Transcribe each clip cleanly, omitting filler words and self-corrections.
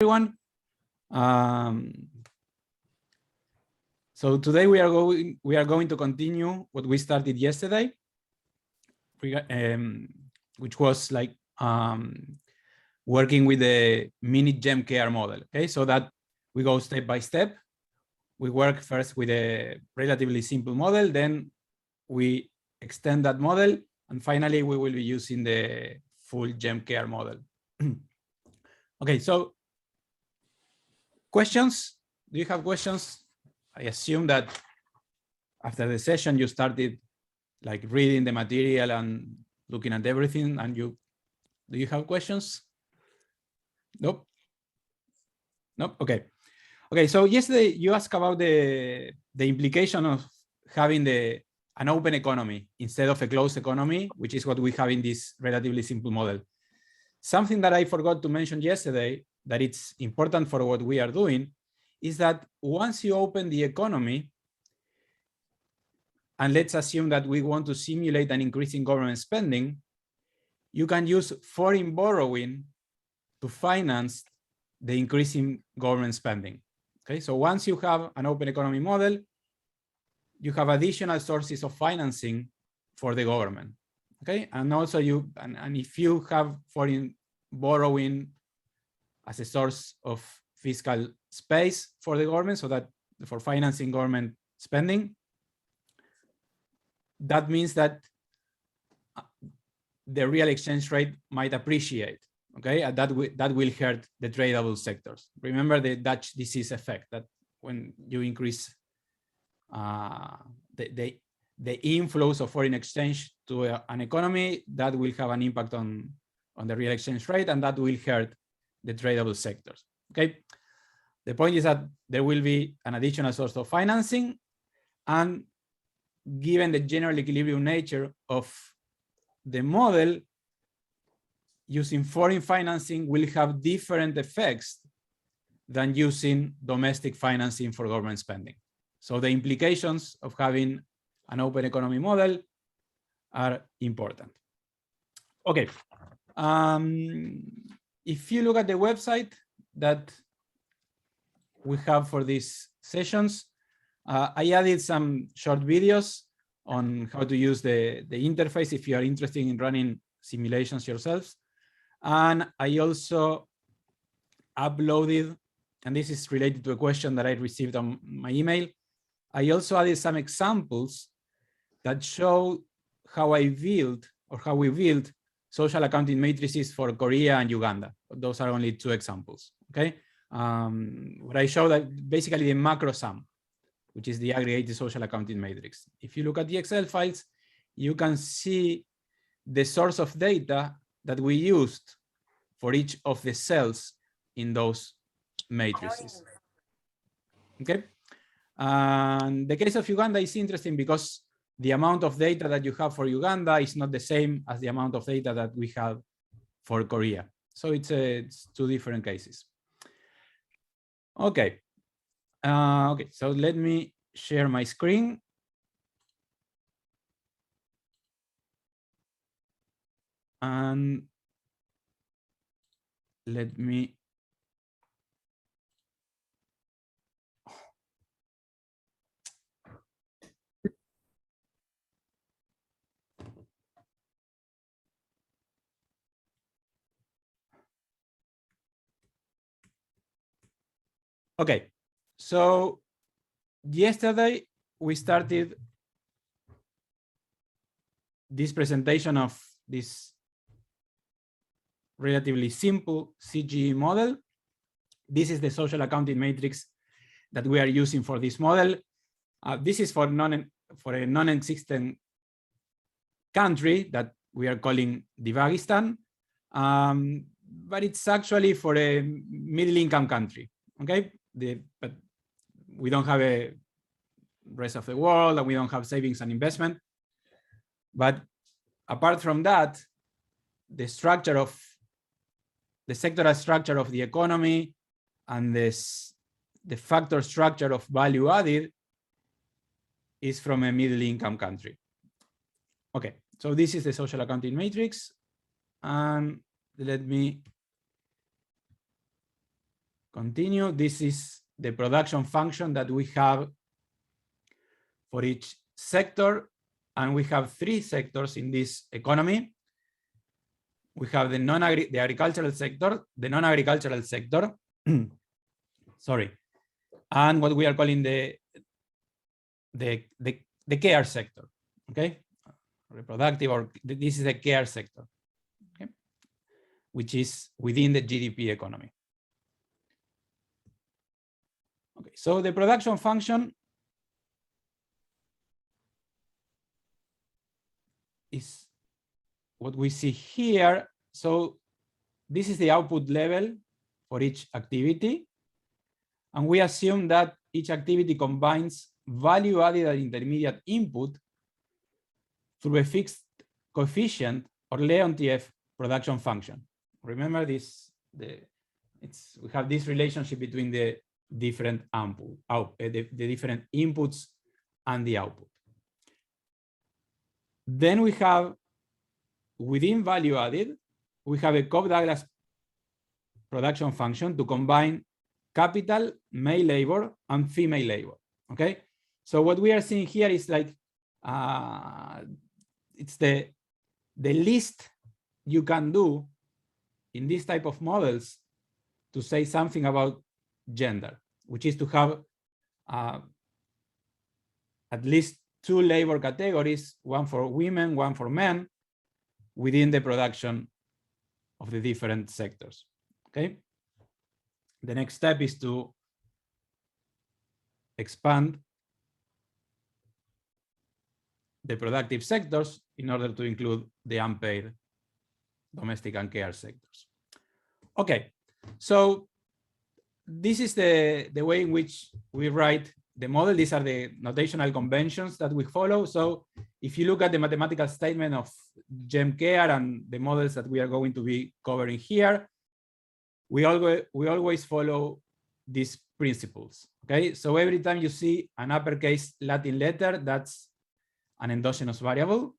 Everyone. So today we are going to continue what we started yesterday, which was like working with the mini GEMKR model. Okay, so that we go step by step. We work first with a relatively simple model, then we extend that model, and finally we will be using the full GEMKR model. Okay, so questions? Do you have questions? I assume that after the session you started like reading the material and looking at everything, and do you have questions? Nope. Nope. Okay. Okay. So yesterday you asked about the implication of having an open economy instead of a closed economy, which is what we have in this relatively simple model. Something that I forgot to mention yesterday that it's important for what we are doing is that once you open the economy, and let's assume that we want to simulate an increase in government spending, you can use foreign borrowing to finance the increase in government spending. Okay, so once you have an open economy model, you have additional sources of financing for the government. Okay, and also and if you have foreign borrowing as a source of fiscal space for the government, so that for financing government spending, that means that the real exchange rate might appreciate. Okay, and that will hurt the tradable sectors. Remember the Dutch disease effect, that when you increase the inflows of foreign exchange to an economy, that will have an impact on the real exchange rate, and that will hurt the tradable sectors. Okay, the point is that there will be an additional source of financing, and given the general equilibrium nature of the model, using foreign financing will have different effects than using domestic financing for government spending. So the implications of having an open economy model are important. Okay. If you look at the website that we have for these sessions, I added some short videos on how to use the interface if you are interested in running simulations yourselves. And I also uploaded, and this is related to a question that I received on my email, I also added some examples that show how I built, or how we built, social accounting matrices for Korea and Uganda. Those are only two examples. Okay, what I show that basically the macro sum, which is the aggregated social accounting matrix. If you look at the Excel files, you can see the source of data that we used for each of the cells in those matrices. Okay, and the case of Uganda is interesting because the amount of data that you have for Uganda is not the same as the amount of data that we have for Korea. So it's two different cases. Okay. Okay, so let me share my screen. And let me. Okay, so yesterday we started this presentation of this relatively simple CGE model. This is the social accounting matrix that we are using for this model. This is for a non-existent country that we are calling Divagistan, but it's actually for a middle-income country. Okay, but we don't have a rest of the world, and we don't have savings and investment. But apart from that, the structure of the sectoral structure of the economy and the factor structure of value added is from a middle-income country. Okay, so this is the social accounting matrix, and let me continue. This is the production function that we have for each sector. And we have 3 sectors in this economy. We have the agricultural sector, the non-agricultural sector, sorry, and what we are calling the care sector, okay? Reproductive, or this is the care sector, okay? Which is within the GDP economy. Okay, so the production function is what we see here. So this is the output level for each activity. And we assume that each activity combines value added at intermediate input through a fixed coefficient or Leontief production function. Remember this, we have this relationship between the different the different inputs and the output. Then we have, within value added, we have a Cobb-Douglas production function to combine capital, male labor, and female labor, okay? So what we are seeing here is like, it's the least you can do in this type of models to say something about gender, which is to have at least 2 labor categories, one for women, one for men, within the production of the different sectors, okay? The next step is to expand the productive sectors in order to include the unpaid domestic and care sectors. Okay, so this is the way in which we write the model. These are the notational conventions that we follow. So if you look at the mathematical statement of GEM care and the models that we are going to be covering here, we always follow these principles, okay? So every time you see an uppercase Latin letter, that's an endogenous variable.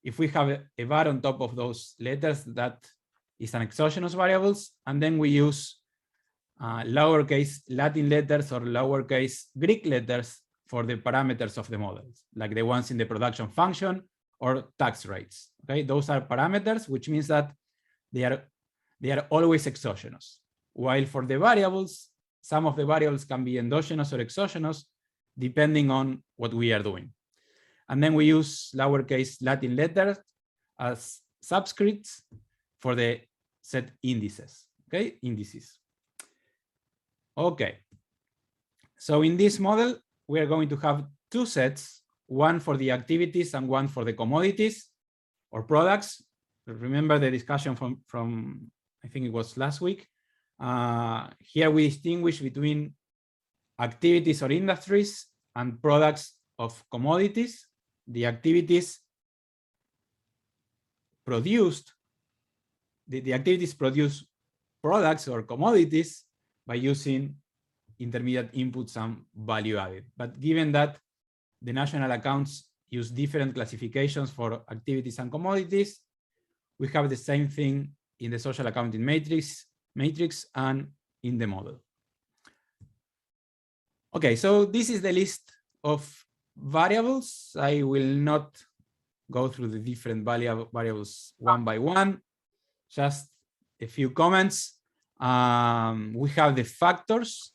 If we have a var on top of those letters, that is an exogenous variables. And then we use lowercase Latin letters or lowercase Greek letters for the parameters of the models, like the ones in the production function or tax rates, okay? Those are parameters, which means that they are always exogenous. While for the variables, some of the variables can be endogenous or exogenous, depending on what we are doing. And then we use lowercase Latin letters as subscripts for the set indices, okay? Indices. Okay. So in this model, we are going to have 2 sets, one for the activities and one for the commodities or products. Remember the discussion from I think it was last week. Here we distinguish between activities or industries and products of commodities. The activities produced, the activities produce products or commodities by using intermediate inputs and value added. But given that the national accounts use different classifications for activities and commodities, we have the same thing in the social accounting matrix and in the model. Okay, so this is the list of variables. I will not go through the different variables one by one, just a few comments. We have the factors,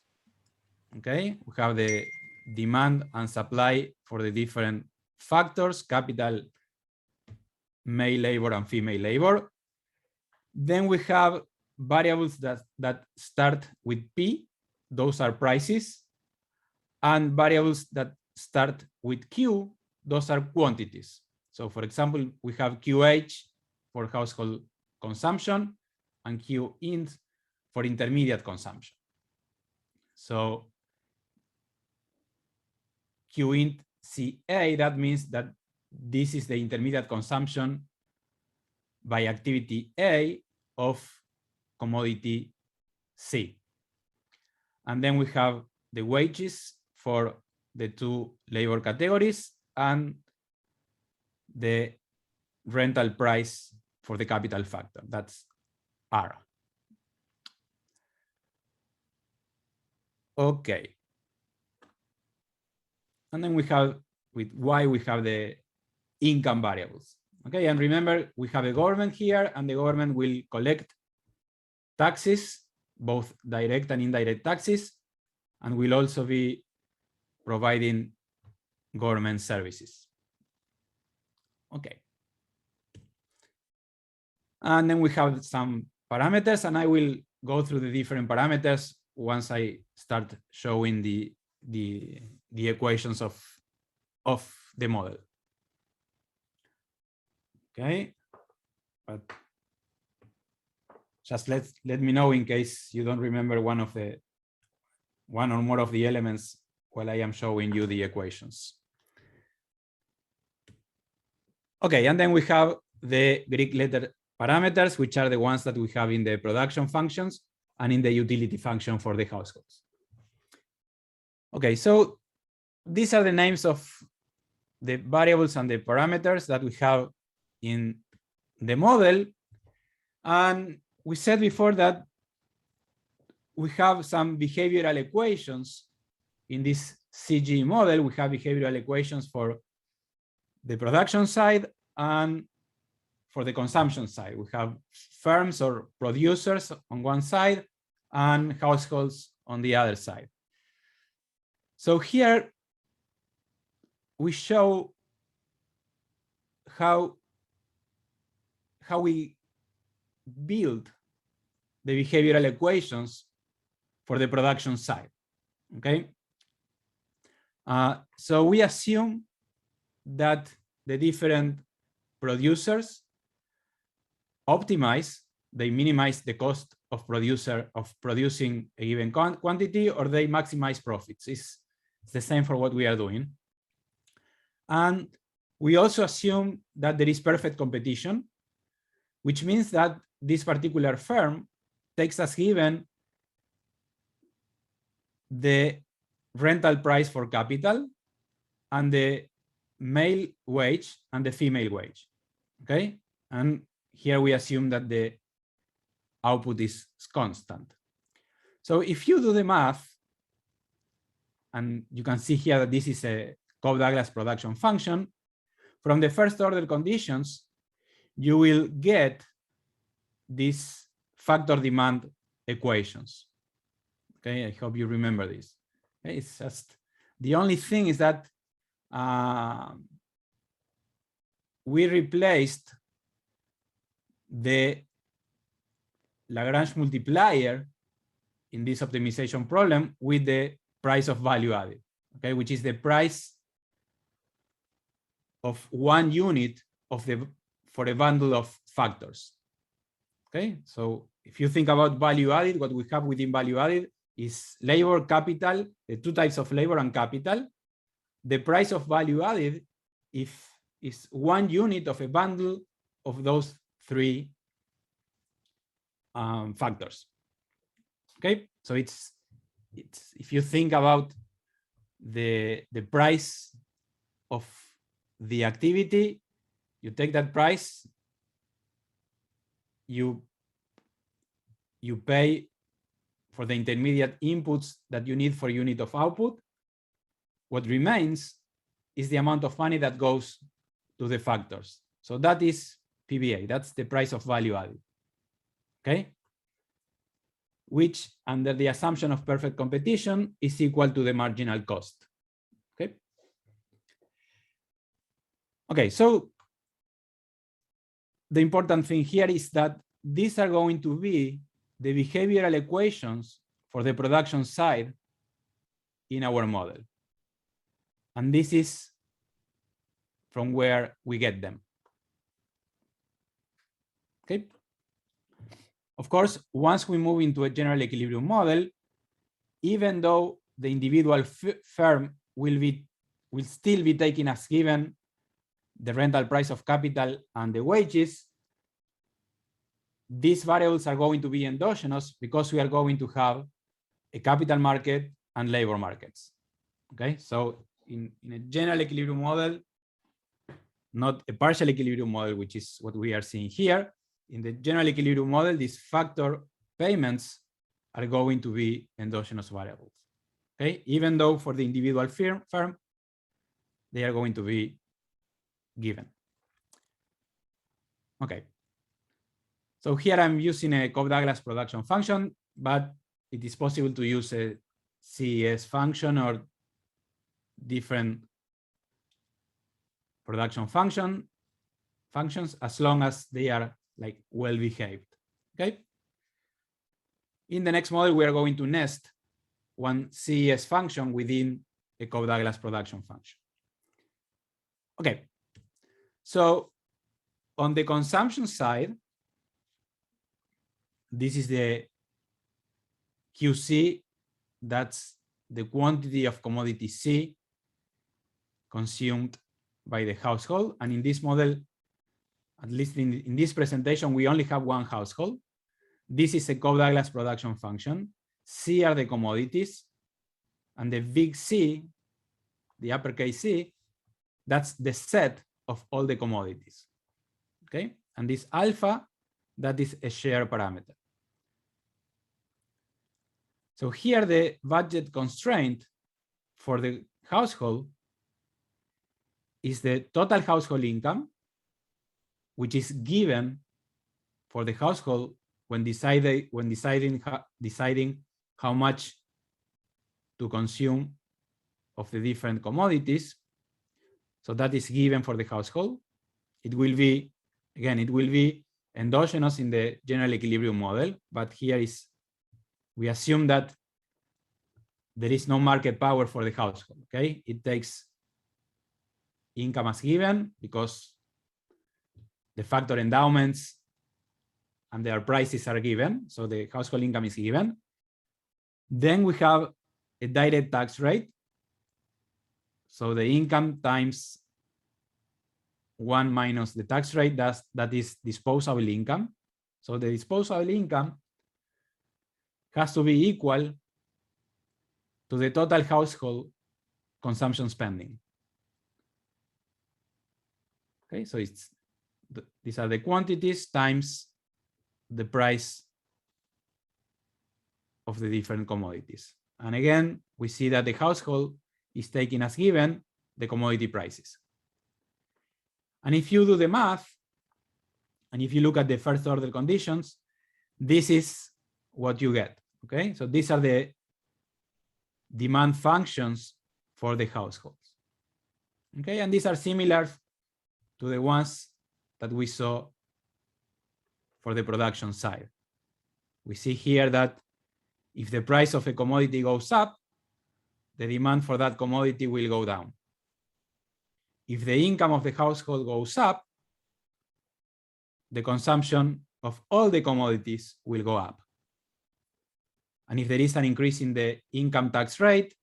okay? We have the demand and supply for the different factors, capital, male labor, and female labor. Then we have variables that start with P, those are prices, and variables that start with Q, those are quantities. So for example, we have QH for household consumption and QInt for intermediate consumption. So QInt CA, that means that this is the intermediate consumption by activity A of commodity C. And then we have the wages for the 2 labor categories and the rental price for the capital factor, that's R. Okay. And then we have with Y, we have the income variables. Okay, and remember, we have a government here, and the government will collect taxes, both direct and indirect taxes, and will also be providing government services. Okay. And then we have some parameters, and I will go through the different parameters once I start showing the equations of the model. Okay, but just let me know in case you don't remember one or more of the elements while I am showing you the equations. Okay, and then we have the Greek letter parameters, which are the ones that we have in the production functions and in the utility function for the households. Okay, so these are the names of the variables and the parameters that we have in the model. And we said before that we have some behavioral equations in this CGE model. We have behavioral equations for the production side and for the consumption side. We have firms or producers on one side and households on the other side. So here we show how we build the behavioral equations for the production side. Okay. So we assume that the different producers optimize, they minimize the cost of producing a given quantity, or they maximize profits. It's the same for what we are doing. And we also assume that there is perfect competition, which means that this particular firm takes as given the rental price for capital and the male wage and the female wage. Okay, and here we assume that the output is constant. So if you do the math, and you can see here that this is a Cobb-Douglas production function, from the first order conditions, you will get these factor demand equations. Okay, I hope you remember this. Okay, it's just the only thing is that we replaced the Lagrange multiplier in this optimization problem with the price of value added, okay, which is the price of 1 unit of for a bundle of factors. Okay, so if you think about value added, what we have within value added is labor, capital, the two types of labor and capital. The price of value added is 1 unit of a bundle of those 3 factors. Okay, so it's if you think about the price of the activity, you take that price, you pay for the intermediate inputs that you need for unit of output. What remains is the amount of money that goes to the factors. So that is PVA, that's the price of value added. Okay, which under the assumption of perfect competition is equal to the marginal cost. Okay. Okay, so the important thing here is that these are going to be the behavioral equations for the production side in our model. And this is from where we get them. Okay. Of course, once we move into a general equilibrium model, even though the individual firm will still be taking as given the rental price of capital and the wages, these variables are going to be endogenous because we are going to have a capital market and labor markets. Okay, so in a general equilibrium model, not a partial equilibrium model, which is what we are seeing here, in the general equilibrium model, these factor payments are going to be endogenous variables. Okay, even though for the individual firm, they are going to be given. Okay. So here I'm using a Cobb-Douglas production function, but it is possible to use a CES function or different production functions as long as they are like well behaved. Okay. In the next model, we are going to nest one CES function within a Cobb-Douglas production function. Okay. So on the consumption side, this is the QC, that's the quantity of commodity C consumed by the household. And in this model, at least in this presentation, we only have one household. This is a Cobb-Douglas production function. C are the commodities, and the big C, the uppercase C, that's the set of all the commodities. Okay, and this alpha, that is a share parameter. So here the budget constraint for the household is the total household income, which is given for the household when deciding how much to consume of the different commodities. So that is given for the household. It will be, again, it will be endogenous in the general equilibrium model, but here is, we assume that there is no market power for the household, okay? It takes income as given because the factor endowments and their prices are given, so the household income is given. Then we have a direct tax rate. So the income times 1 minus the tax rate, that is disposable income. So the disposable income has to be equal to the total household consumption spending. Okay, so it's these are the quantities times the price of the different commodities. And again, we see that the household is taking as given the commodity prices. And if you do the math, and if you look at the first order conditions, this is what you get. Okay, so these are the demand functions for the households. Okay, and these are similar to the ones that we saw for the production side. We see here that if the price of a commodity goes up, the demand for that commodity will go down. If the income of the household goes up, the consumption of all the commodities will go up. And if there is an increase in the income tax rate,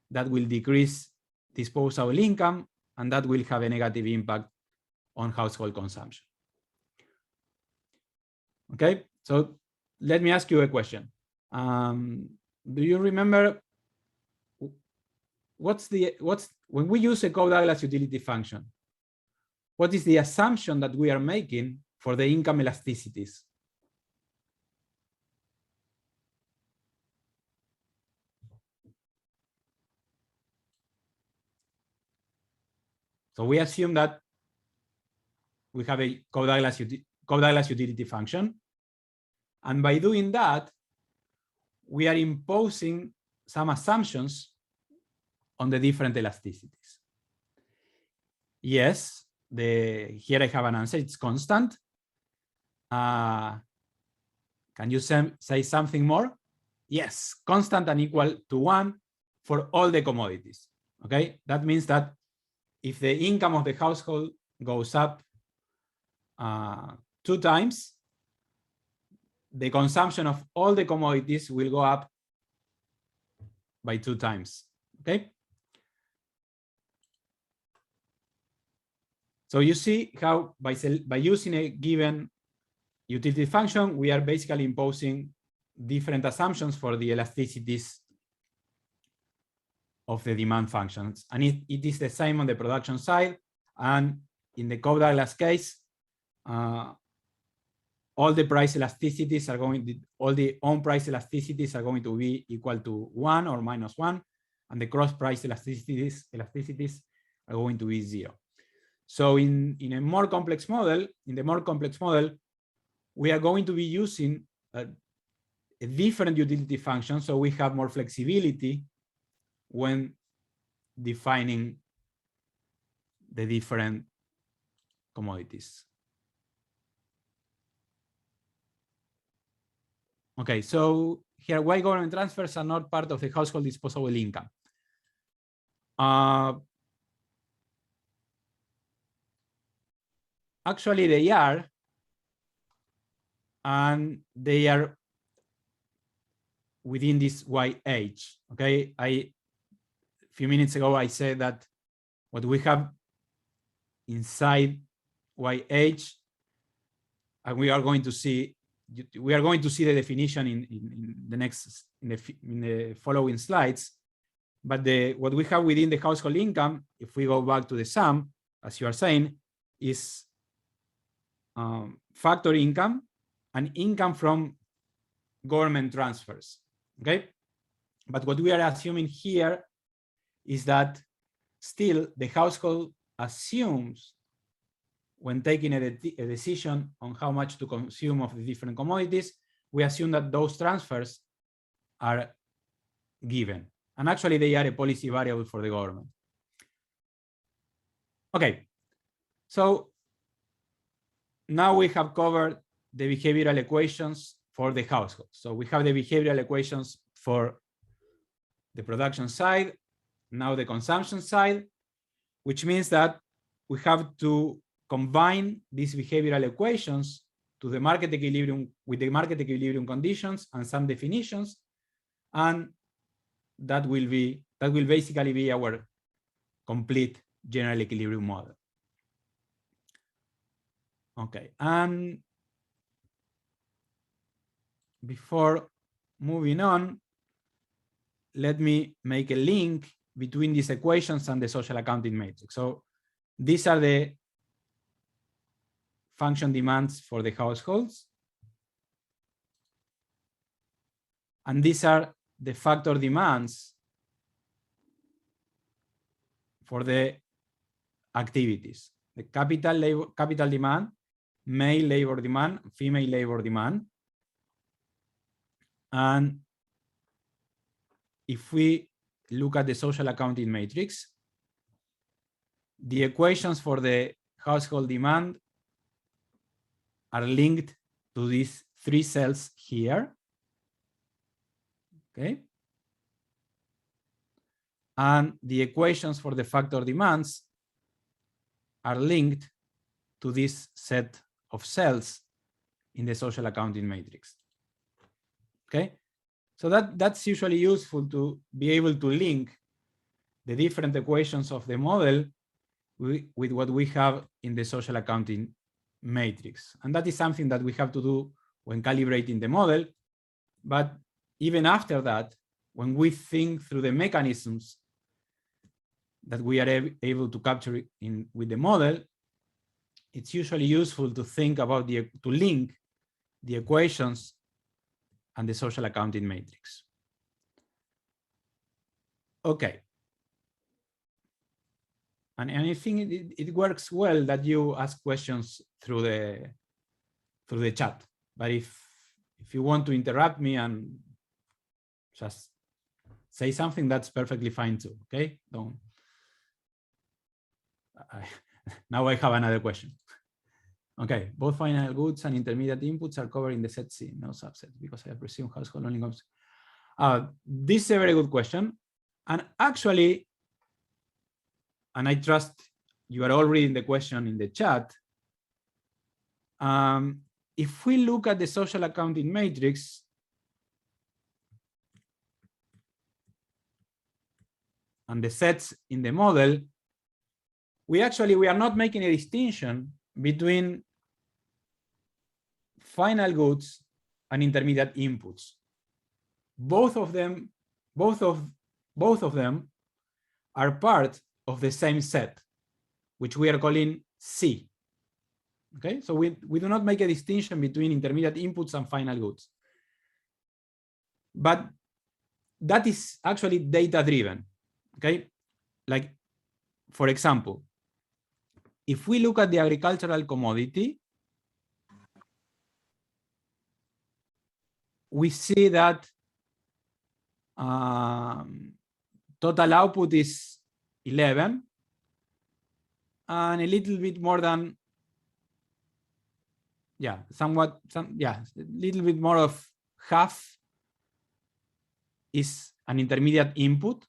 that will decrease disposable income, and that will have a negative impact on household consumption. Okay, so let me ask you a question. Do you remember when we use a Cobb-Douglas utility function, what is the assumption that we are making for the income elasticities? So we assume that we have a Cobb-Douglas utility function. And by doing that, we are imposing some assumptions on the different elasticities. Yes, here I have an answer, it's constant. Can you say something more? Yes, constant and equal to 1 for all the commodities. Okay, that means that if the income of the household goes up 2 times, the consumption of all the commodities will go up by 2 times. Okay. So you see how by using a given utility function, we are basically imposing different assumptions for the elasticities of the demand functions. And it is the same on the production side. And in the Cobb-Douglas case, all the price elasticities are all the on price elasticities are going to be equal to 1 or -1. and the cross price elasticities are going to be 0. So in a more complex model, we are going to be using a different utility function, so we have more flexibility when defining the different commodities. Okay, so here, why government transfers are not part of the household disposable income. Actually, they are, and they are within this YH. Okay, a few minutes ago I said that what we have inside YH, and we are going to see the definition in the following slides. But what we have within the household income, if we go back to the sum, as you are saying, is factor income and income from government transfers. Okay, but what we are assuming here is that still the household assumes, when taking a decision on how much to consume of the different commodities, we assume that those transfers are given. And actually they are a policy variable for the government. Okay, so now we have covered the behavioral equations for the household. So we have the behavioral equations for the production side, now the consumption side, which means that we have to combine these behavioral equations to the market equilibrium with the market equilibrium conditions and some definitions, and that will basically be our complete general equilibrium model. Okay, and before moving on, let me make a link between these equations and the social accounting matrix. So these are the function demands for the households, and these are the factor demands for the activities: the capital demand, male labor demand, female labor demand. And if we look at the social accounting matrix, the equations for the household demand are linked to these 3 cells here. Okay. And the equations for the factor demands are linked to this set of cells in the social accounting matrix. Okay. So that's usually useful to be able to link the different equations of the model with what we have in the social accounting matrix. And that is something that we have to do when calibrating the model. But even after that, when we think through the mechanisms that we are able to capture with the model, it's usually useful to think about to link the equations and the social accounting matrix. Okay. And I think it works well that you ask questions through the chat. But if you want to interrupt me and just say something, that's perfectly fine too. Okay, don't. Now I have another question. Okay, both final goods and intermediate inputs are covered in the set C, no subset, because I presume household only comes. This is a very good question. And actually, and I trust you are all reading the question in the chat. If we look at the social accounting matrix, and the sets in the model, we are not making a distinction between final goods and intermediate inputs. Both of them are part of the same set, which we are calling C. Okay, so we do not make a distinction between intermediate inputs and final goods. But that is actually data driven. Okay, like for example, if we look at the agricultural commodity, we see that total output is 11 and a little bit more than, a little bit more of half is an intermediate input,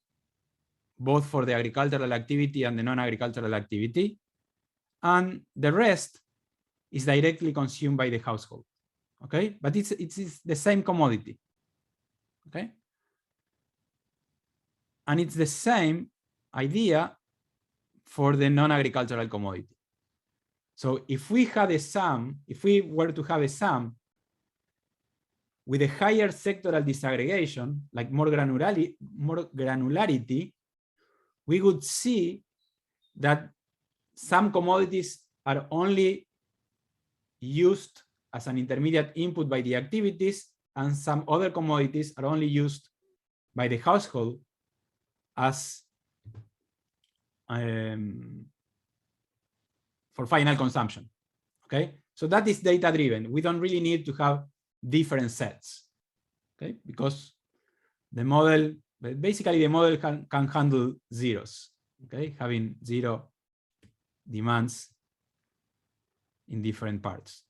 both for the agricultural activity and the non-agricultural activity. And the rest is directly consumed by the household. Okay, but it's the same commodity. Okay, and it's the same idea for the non-agricultural commodity. So if we had a sum, if we were to have a sum with a higher sectoral disaggregation, like more granularity, we would see that some commodities are only used as an intermediate input by the activities, and some other commodities are only used by the household as for final consumption. Okay, so that is data driven. We don't really need to have different sets. Okay, because the model, basically the model can handle zeros. Okay, having 0 demands in different parts.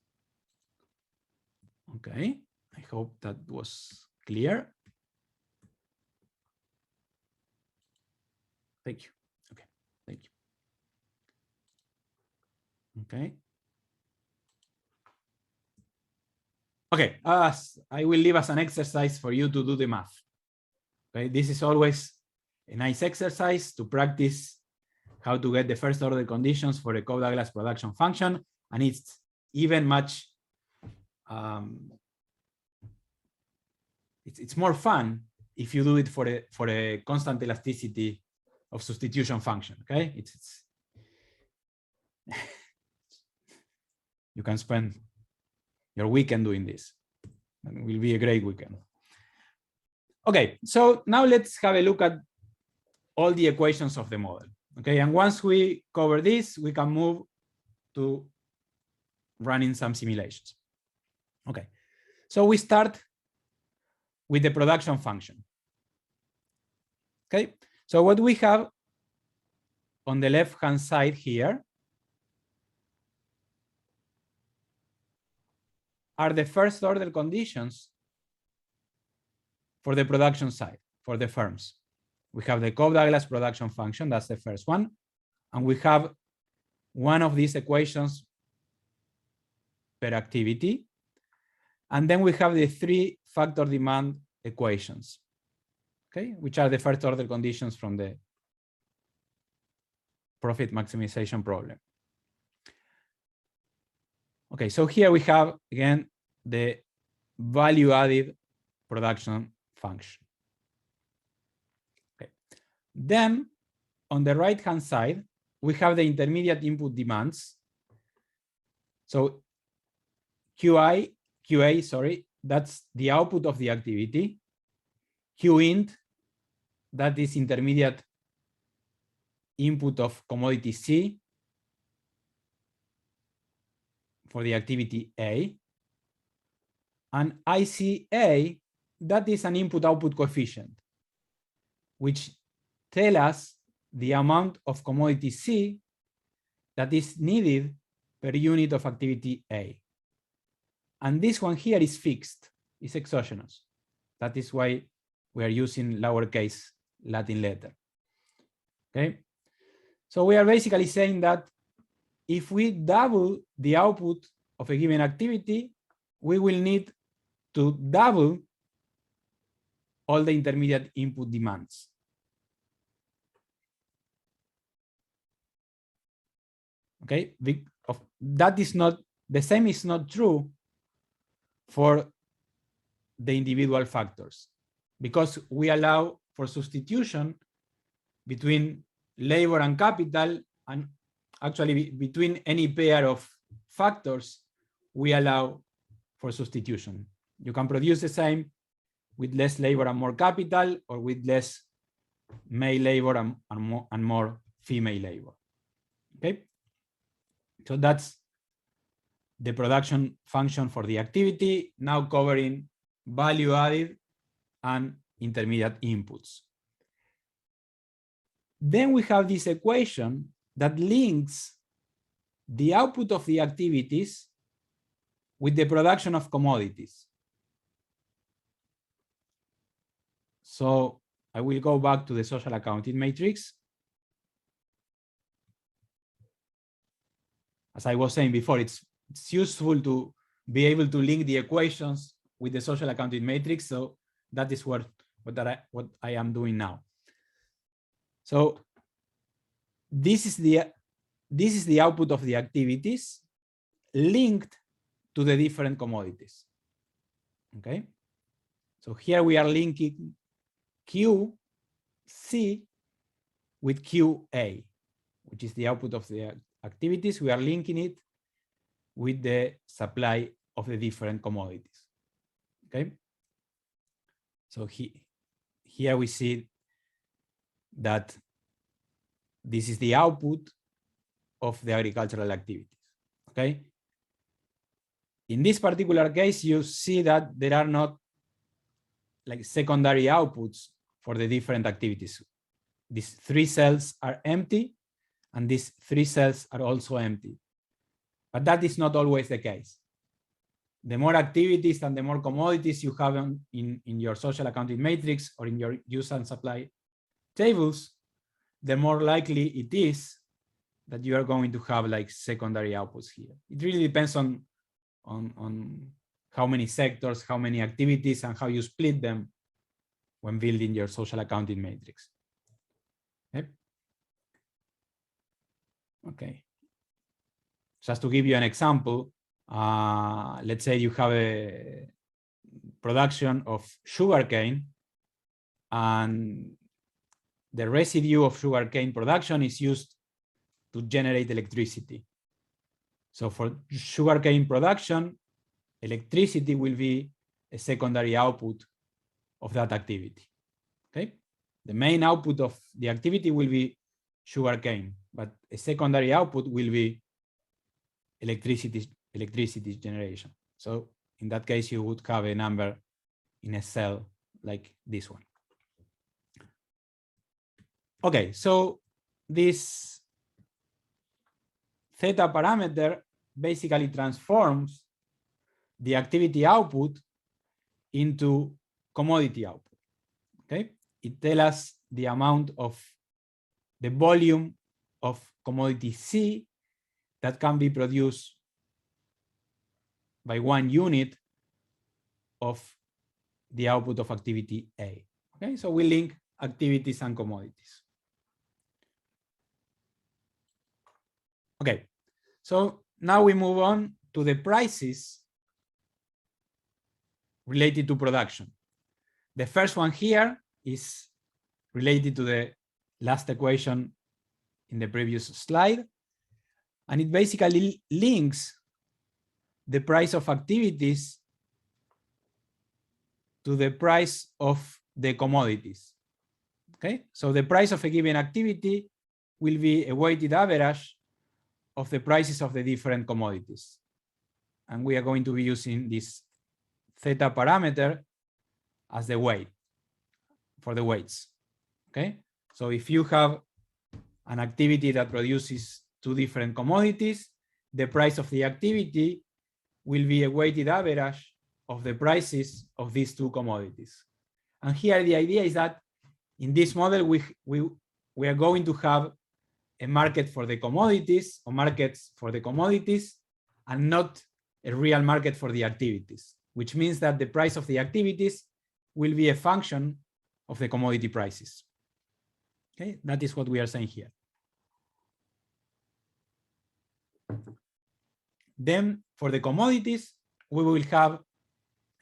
Okay, I hope that was clear. Thank you. Okay, thank you. Okay. Okay, I will leave as an exercise for you to do the math. Okay, this is always a nice exercise to practice how to get the first order conditions for a Cobb-Douglas production function, and it's even much it's more fun if you do it for a constant elasticity of substitution function. Okay, it's you can spend your weekend doing this. It will be a great weekend. Okay, so now let's have a look at all the equations of the model. Okay, and once we cover this, we can move to running some simulations. Okay, so we start with the production function. Okay, so what we have on the left-hand side here are the first order conditions for the production side, for the firms. We have the Cobb-Douglas production function, that's the first one. And we have one of these equations per activity. And then we have the 3 factor demand equations, okay, which are the first order conditions from the profit maximization problem. Okay, so here we have, again, the value added production function. Okay. Then on the right-hand side, we have the intermediate input demands. So QA, sorry, that's the output of the activity. Qint, that is intermediate input of commodity C for the activity A. And ICA, that is an input-output coefficient, which tell us the amount of commodity C that is needed per unit of activity A. And this one here is fixed, is exogenous. That is why we are using lowercase Latin letter. Okay, so we are basically saying that if we double the output of a given activity, we will need to double all the intermediate input demands. Okay, that is not, the same is not true for the individual factors, because we allow for substitution between labor and capital, and actually between any pair of factors, we allow for substitution. You can produce the same with less labor and more capital, or with less male labor and more female labor. Okay, so that's the production function for the activity, now covering value added and intermediate inputs. Then we have this equation that links the output of the activities with the production of commodities. So I will go back to the social accounting matrix. As I was saying before, it's useful to be able to link the equations with the social accounting matrix. So that is what I am doing now. So this is the output of the activities linked to the different commodities. Okay, so here we are linking QC with QA, which is the output of the activities. We are linking it with the supply of the different commodities. Okay, so here we see that this is the output of the agricultural activities. Okay, in this particular case, you see that there are not like secondary outputs for the different activities. These 3 cells are empty, and these 3 cells are also empty. But that is not always the case. The more activities and the more commodities you have in your social accounting matrix or in your use and supply tables, the more likely it is that you are going to have like secondary outputs here. It really depends on how many sectors, how many activities, and how you split them when building your social accounting matrix. Okay. Okay. Just to give you an example, let's say you have a production of sugarcane, and the residue of sugarcane production is used to generate electricity. So for sugarcane production, electricity will be a secondary output of that activity. Okay, the main output of the activity will be sugarcane, but a secondary output will be electricity generation. So in that case, you would have a number in a cell like this one. Okay, so this theta parameter basically transforms the activity output into commodity output. Okay, it tells us the amount of the volume of commodity C that can be produced by 1 unit of the output of activity A. Okay, so we link activities and commodities. Okay, so now we move on to the prices related to production. The first one here is related to the last equation in the previous slide, and it basically links the price of activities to the price of the commodities. Okay, so the price of a given activity will be a weighted average of the prices of the different commodities. And we are going to be using this theta parameter as the weight for the weights. Okay, so if you have an activity that produces 2 different commodities, the price of the activity will be a weighted average of the prices of these 2 commodities. And here the idea is that in this model, we are going to have a market for the commodities, or markets for the commodities, and not a real market for the activities, which means that the price of the activities will be a function of the commodity prices. Okay, that is what we are saying here. Then for the commodities, we will have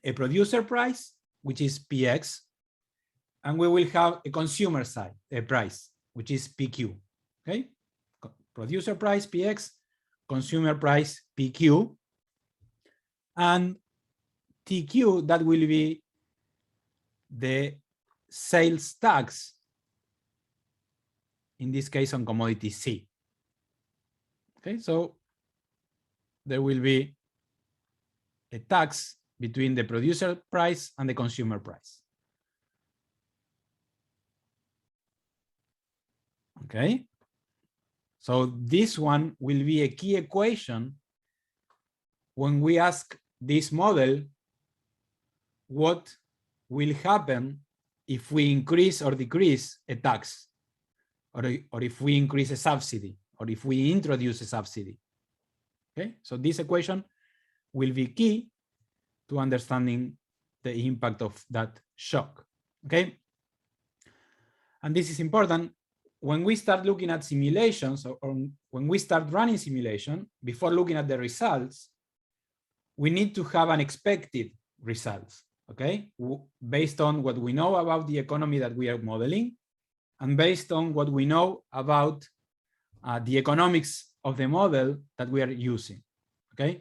a producer price, which is PX, and we will have a consumer side, a price, which is PQ. Okay, producer price PX, consumer price PQ, and TQ, that will be the sales tax in this case on commodity C. Okay, so there will be a tax between the producer price and the consumer price. Okay, so this one will be a key equation when we ask this model what will happen if we increase or decrease a tax, or if we increase a subsidy, or if we introduce a subsidy. Okay, so this equation will be key to understanding the impact of that shock. Okay, and this is important when we start looking at simulations, or when we start running simulation, before looking at the results, we need to have an expected results, okay? Based on what we know about the economy that we are modeling, and based on what we know about the economics of the model that we are using, okay?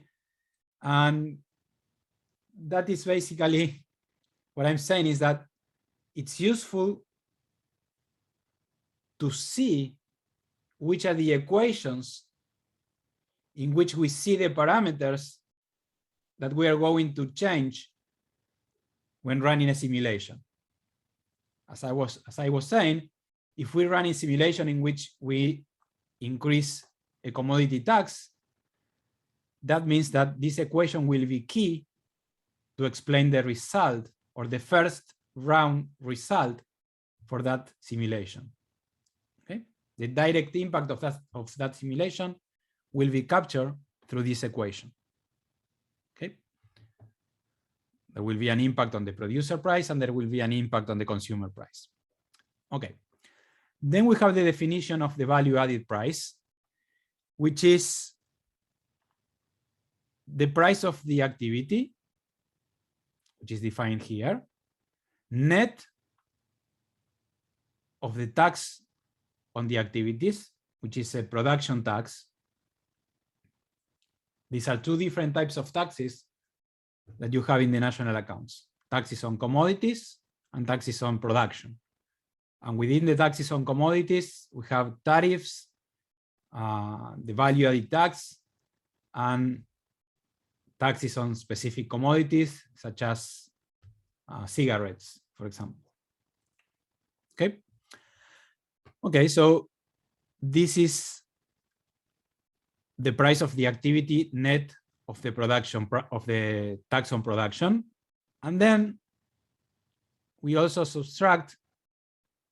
And that is basically what I'm saying, is that it's useful to see which are the equations in which we see the parameters that we are going to change when running a simulation. As I was saying, if we run a simulation in which we increase a commodity tax, that means that this equation will be key to explain the result, or the first round result for that simulation. Okay, the direct impact of that simulation will be captured through this equation. Okay, there will be an impact on the producer price, and there will be an impact on the consumer price. Okay, then we have the definition of the value-added price, which is the price of the activity, which is defined here, net of the tax on the activities, which is a production tax. These are two different types of taxes that you have in the national accounts: taxes on commodities and taxes on production. And within the taxes on commodities, we have tariffs, the value-added tax, and taxes on specific commodities, such as cigarettes, for example. Okay. Okay, so this is the price of the activity net of the production, of the tax on production. And then we also subtract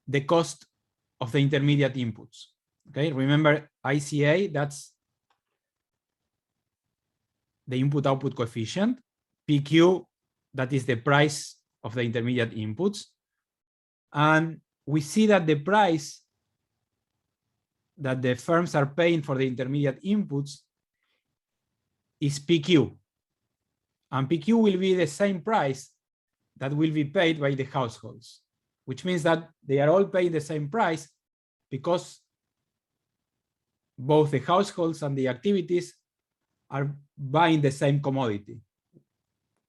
the cost of the intermediate inputs. Okay, remember ICA, that's the input-output coefficient. PQ, that is the price of the intermediate inputs. And we see that the price that the firms are paying for the intermediate inputs is PQ. And PQ will be the same price that will be paid by the households, which means that they are all paying the same price because both the households and the activities are buying the same commodity.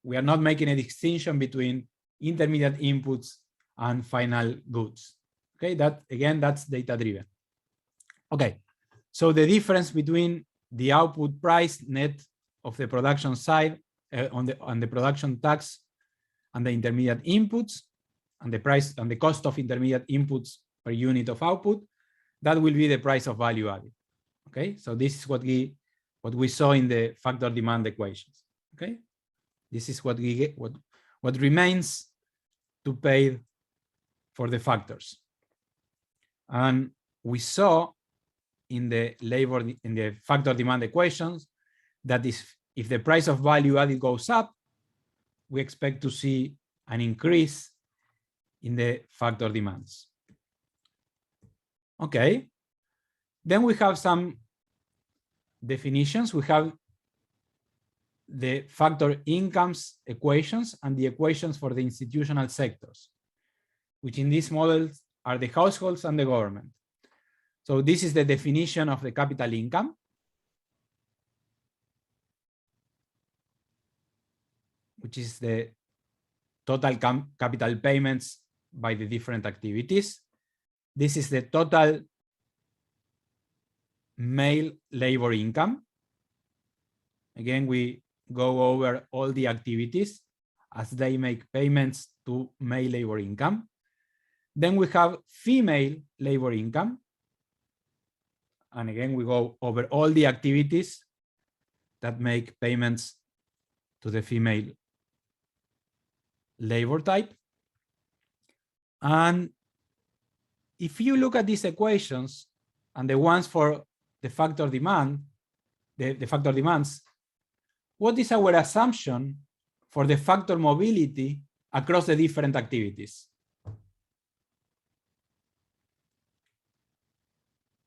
We are not making a distinction between intermediate inputs and final goods. Okay, that again, that's data-driven. Okay, so the difference between the output price net of the production side on the production tax and the intermediate inputs, and the price and the cost of intermediate inputs per unit of output, that will be the price of value added. Okay, so this is what we saw in the factor demand equations. Okay, this is what we get, what remains to pay for the factors. And we saw in the factor demand equations that if the price of value added goes up, we expect to see an increase in the factor demands. Okay, then we have some definitions. We have the factor incomes equations and the equations for the institutional sectors, which in these models are the households and the government. So this is the definition of the capital income. Which is the total capital payments by the different activities. This is the total male labor income. Again, we go over all the activities as they make payments to male labor income. Then we have female labor income. And again, we go over all the activities that make payments to the female labor type. And if you look at these equations and the ones for the factor demand, the factor demands, what is our assumption for the factor mobility across the different activities?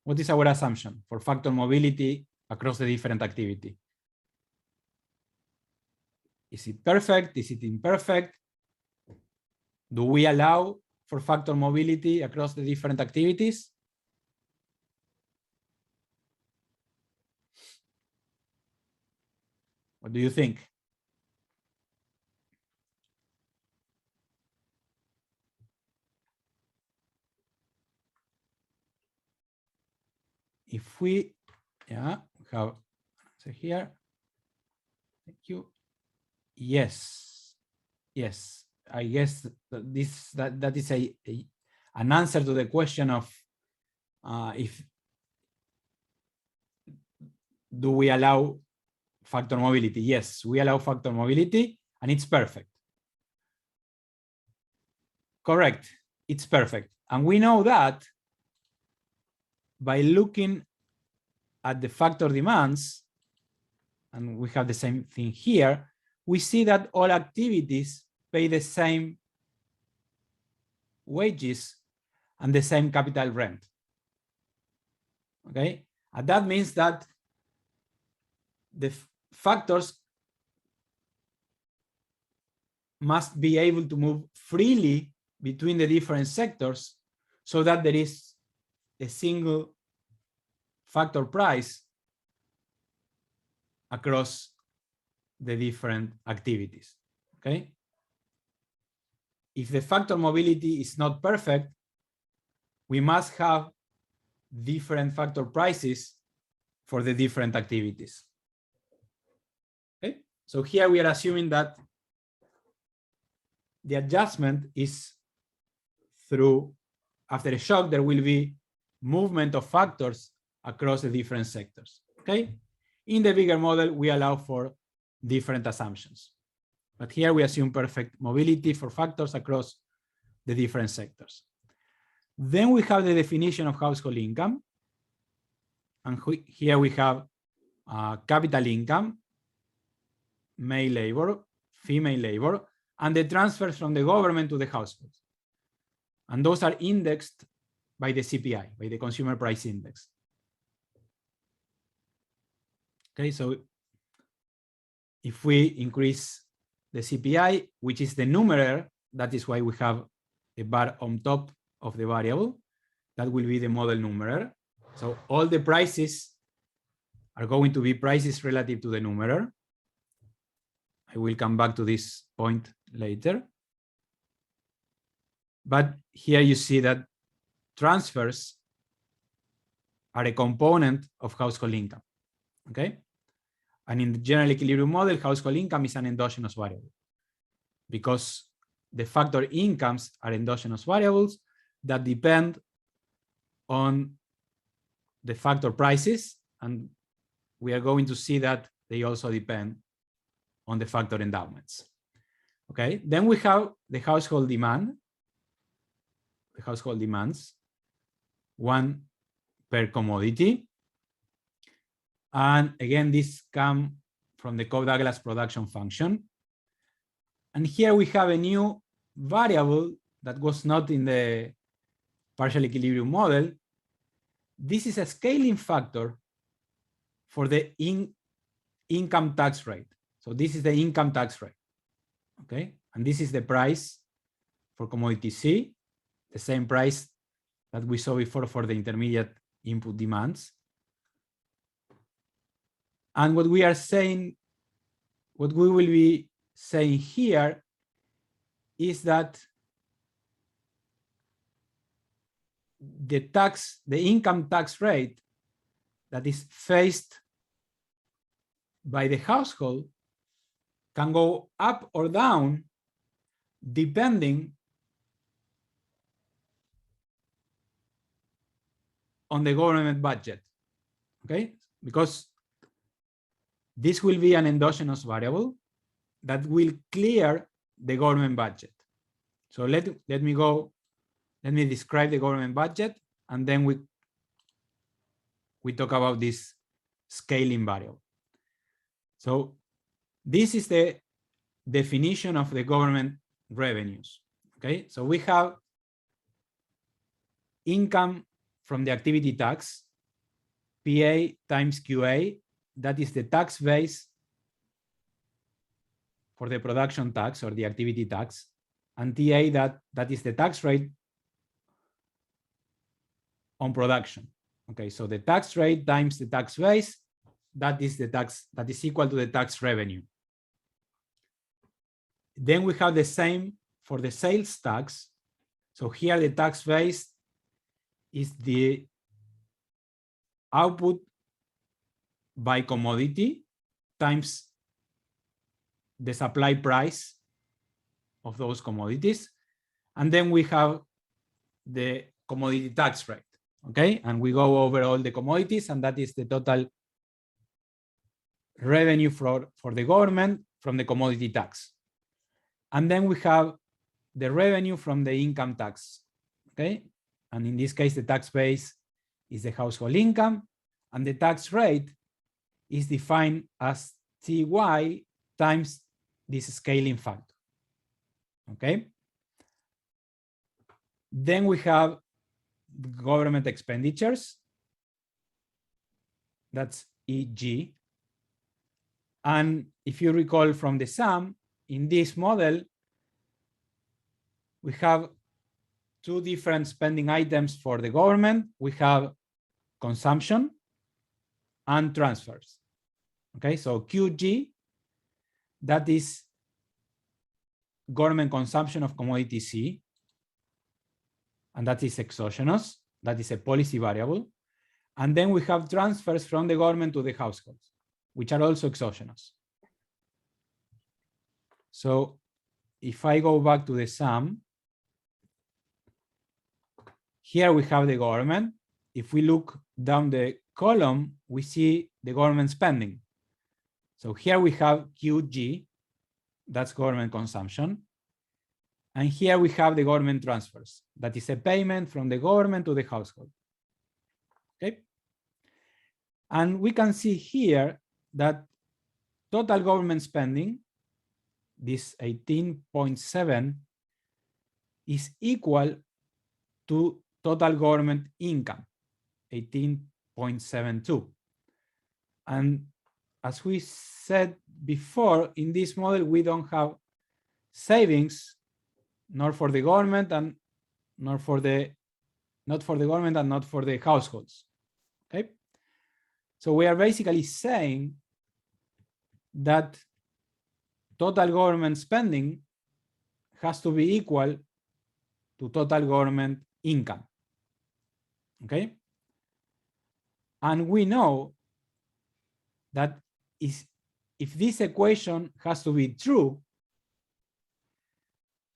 What is our assumption for factor mobility across the different activity? Is it perfect? Is it imperfect? Do we allow for factor mobility across the different activities? What do you think? If we, yeah, we have answer here. Thank you. Yes, yes. I guess that is an answer to the question of if do we allow factor mobility? Yes, we allow factor mobility, and it's perfect. Correct, it's perfect. And we know that by looking at the factor demands, and we have the same thing here, we see that all activities pay the same wages and the same capital rent. Okay, and that means that the factors must be able to move freely between the different sectors so that there is a single factor price across the different activities. Okay, if the factor mobility is not perfect, we must have different factor prices for the different activities. Okay, so here we are assuming that the adjustment is through, after a shock, there will be movement of factors across the different sectors. Okay, in the bigger model, we allow for different assumptions, but here we assume perfect mobility for factors across the different sectors. Then we have the definition of household income, and here we have capital income, male labor, female labor, and the transfers from the government to the households. And those are indexed by the CPI, by the Consumer Price Index. Okay, so if we increase the CPI, which is the numerator, that is why we have a bar on top of the variable, that will be the model numerator. So all the prices are going to be prices relative to the numerator. I will come back to this point later. But here you see that transfers are a component of household income. Okay, and in the general equilibrium model, household income is an endogenous variable because the factor incomes are endogenous variables that depend on the factor prices, and we are going to see that they also depend on the factor endowments. Okay, then we have the household demand, the household demands, one per commodity. And again, this comes from the Cobb-Douglas production function. And here we have a new variable that was not in the partial equilibrium model. This is a scaling factor for the income tax rate. So this is the income tax rate. Okay, and this is the price for commodity C, the same price that we saw before for the intermediate input demands. And what we are saying, what we will be saying here is that the income tax rate that is faced by the household can go up or down depending on the government budget, okay? Because this will be an endogenous variable that will clear the government budget. So let me describe the government budget, and then we talk about this scaling variable. So this is the definition of the government revenues, okay? So we have income from the activity tax, PA times QA, that is the tax base for the production tax or the activity tax, and TA, that is the tax rate on production. Okay, so the tax rate times the tax base, that is the tax, that is equal to the tax revenue. Then we have the same for the sales tax. So here the tax base is the output by commodity times the supply price of those commodities. And then we have the commodity tax rate, okay? And we go over all the commodities, and that is the total revenue for the government from the commodity tax. And then we have the revenue from the income tax, okay? And in this case, the tax base is the household income, and the tax rate is defined as TY times this scaling factor, okay? Then we have the government expenditures, that's EG. And if you recall from the sum, in this model, we have two different spending items for the government. We have consumption and transfers. Okay, so QG, that is government consumption of commodity C, and that is exogenous, that is a policy variable. And then we have transfers from the government to the households, which are also exogenous. So if I go back to the sum, here we have the government. If we look down the column, we see the government spending. So here we have QG, that's government consumption. And here we have the government transfers. That is a payment from the government to the household. Okay. And we can see here that total government spending, this 18.7, is equal to total government income, 18.72. And as we said before, in this model, we don't have savings, nor for the government and not for the government and not for the households. Okay. So we are basically saying that total government spending has to be equal to total government income. Okay. And we know that if this equation has to be true,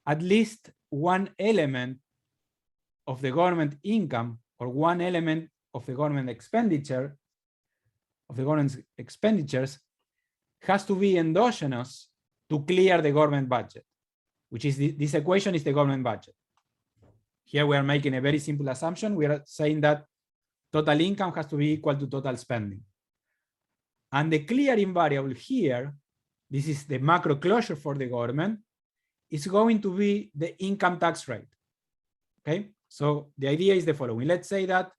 at least one element of the government income or one element of the government expenditure, of the government expenditures, has to be endogenous to clear the government budget, which is this equation is the government budget. Here we are making a very simple assumption. We are saying that total income has to be equal to total spending. And the clearing variable here, this is the macro closure for the government, is going to be the income tax rate. Okay, so the idea is the following. Let's say that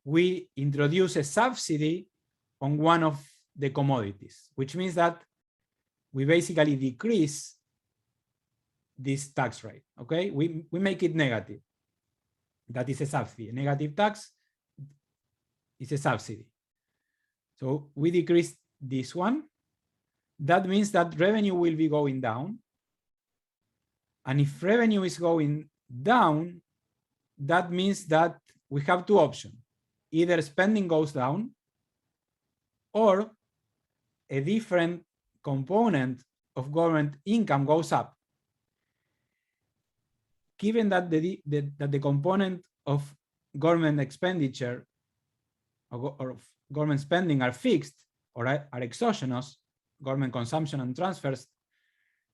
we introduce a subsidy on one of the commodities, which means that we basically decrease this tax rate. Okay, we make it negative. That is a subsidy. A negative tax is a subsidy. So we decrease this one. That means that revenue will be going down. And if revenue is going down, that means that we have two options. either spending goes down or a different component of government income goes up. Given that the component of government expenditure or of government spending are fixed or are exogenous, government consumption and transfers,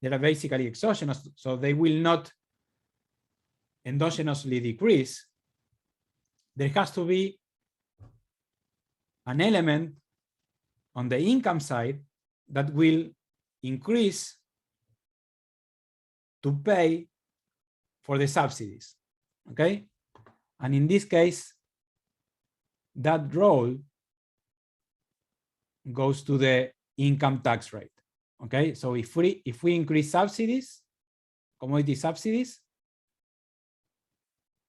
they are basically exogenous, so they will not endogenously decrease. There has to be an element on the income side that will increase to pay for the subsidies, okay? And in this case, that role goes to the income tax rate, okay? So if we increase subsidies, commodity subsidies,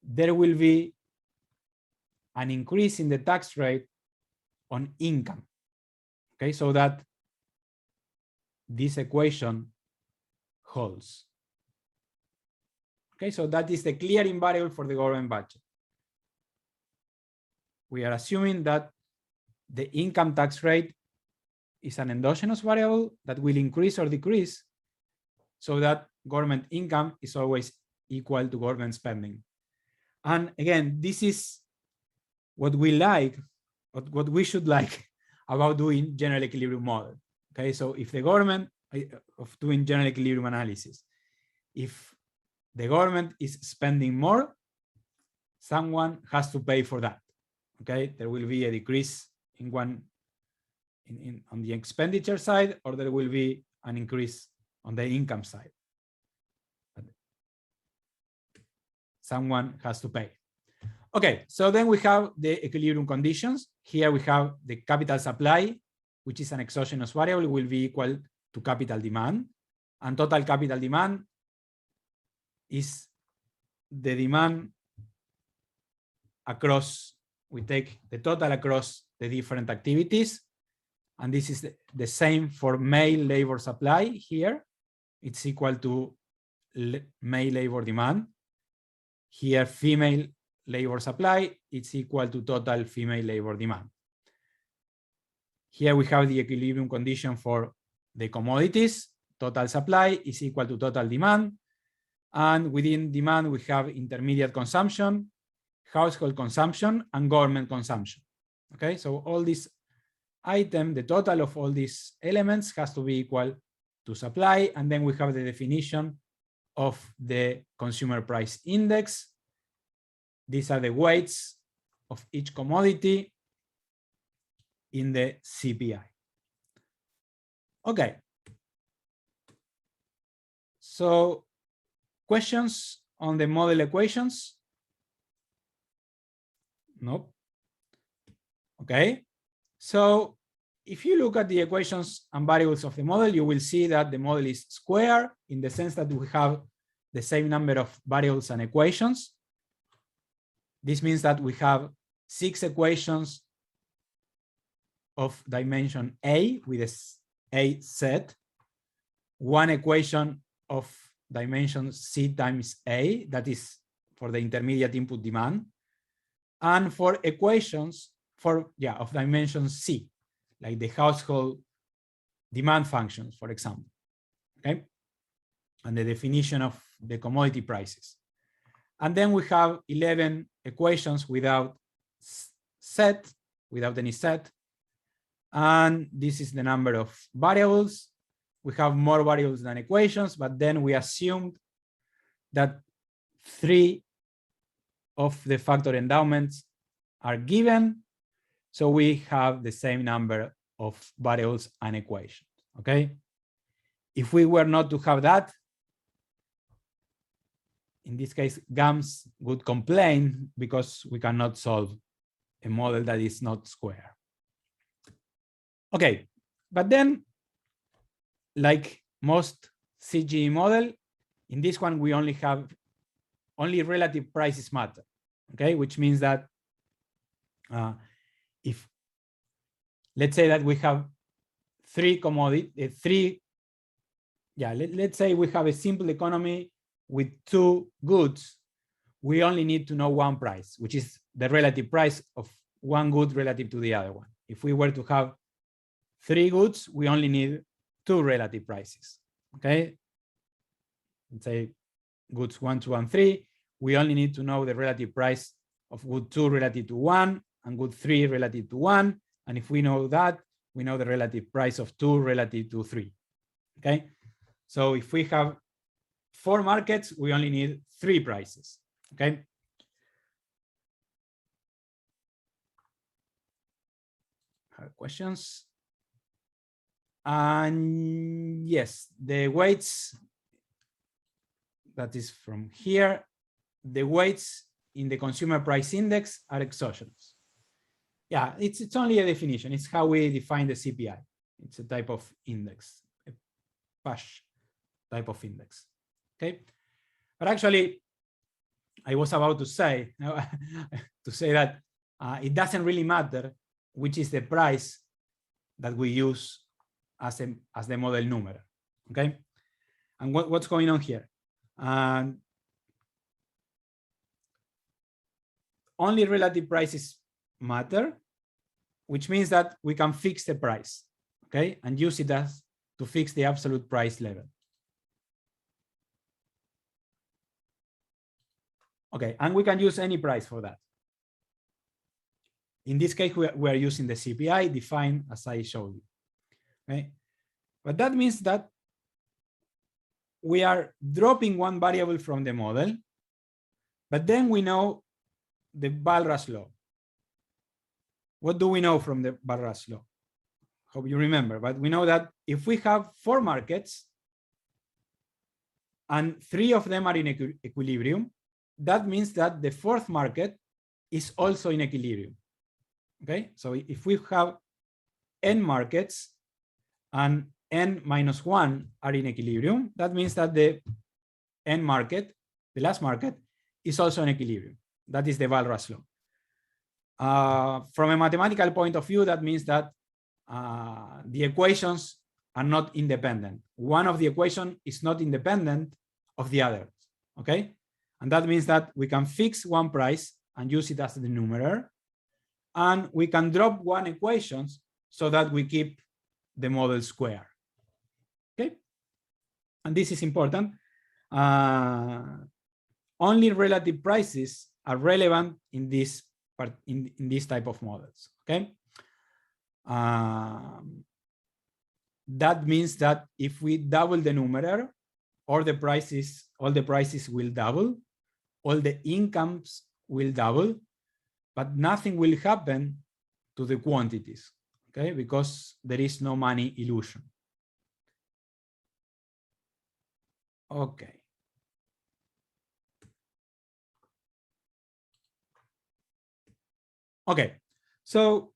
there will be an increase in the tax rate on income, okay? So that this equation holds. Okay, so that is the clearing variable for the government budget. We are assuming that the income tax rate is an endogenous variable that will increase or decrease so that government income is always equal to government spending. And again, this is what we like, what we should like about doing general equilibrium model. Okay, so if the government, of doing general equilibrium analysis, if the government is spending more, someone has to pay for that. Okay, there will be a decrease in on the expenditure side, or there will be an increase on the income side. Someone has to pay. Okay, so then we have the equilibrium conditions. Here we have the capital supply, which is an exogenous variable, will be equal to capital demand, and total capital demand is the demand across, we take the total across the different activities, and this is the same for male labor supply here. It's equal to male labor demand. Here, female labor supply, it's equal to total female labor demand. Here we have the equilibrium condition for the commodities. Total supply is equal to total demand. And within demand, we have intermediate consumption, household consumption, and government consumption. Okay, so all these items, the total of all these elements has to be equal to supply. And then we have the definition of the consumer price index. These are the weights of each commodity in the CPI. Okay. So, questions on the model equations? Nope. Okay. So if you look at the equations and variables of the model, you will see that the model is square in the sense that we have the same number of variables and equations. This means that we have 6 equations of dimension A with a set, 1 equation of dimension C times A, that is for the intermediate input demand, and 4 equations of dimension C, like the household demand functions, for example, okay? And the definition of the commodity prices. And then we have 11 equations without any set. And this is the number of variables. We have more variables than equations, but then we assumed that 3 of the factor endowments are given. So we have the same number of variables and equations, okay? If we were not to have that, in this case, GAMS would complain because we cannot solve a model that is not square. Okay, but then, like most CGE model, in this one we only have relative prices matter, okay? Which means that if, let's say that we have 3 commodities, let's say we have a simple economy with 2 goods, we only need to know 1 price, which is the relative price of one good relative to the other one. If we were to have 3 goods, we only need 2 relative prices. Okay. Let's say goods 1, 2, and 3. We only need to know the relative price of good 2 relative to 1 and good 3 relative to 1. And if we know that, we know the relative price of 2 relative to 3. Okay. So if we have 4 markets, we only need 3 prices. Okay. Questions? And yes, the weights, that is from here, the weights in the consumer price index are exogenous. Yeah, it's only a definition. It's how we define the CPI. It's a type of index, a PASH type of index. Okay, but actually, I was about to say that it doesn't really matter which is the price that we use as the model numerator. Okay, and what's going on here? Only relative prices matter, which means that we can fix the price, okay, and use it as to fix the absolute price level. Okay, and we can use any price for that. In this case, we are using the CPI defined as I showed you. Okay, but that means that we are dropping one variable from the model, but then we know the Walras law. What do we know from the Walras law? Hope you remember, but we know that if we have 4 markets and 3 of them are in equilibrium, that means that the 4th market is also in equilibrium. Okay, so if we have n markets and n minus 1 are in equilibrium, that means that the n market, the last market, is also in equilibrium. That is the Walras law. From a mathematical point of view, that means that the equations are not independent. One of the equations is not independent of the other. Okay, and that means that we can fix one price and use it as the numerator, and we can drop one equation so that we keep the model square. Okay, and this is important. Only relative prices are relevant in this part, in this type of models. Okay, that means that if we double the numerator, all the prices will double, all the incomes will double, but nothing will happen to the quantities. Okay, because there is no money illusion. Okay. Okay, so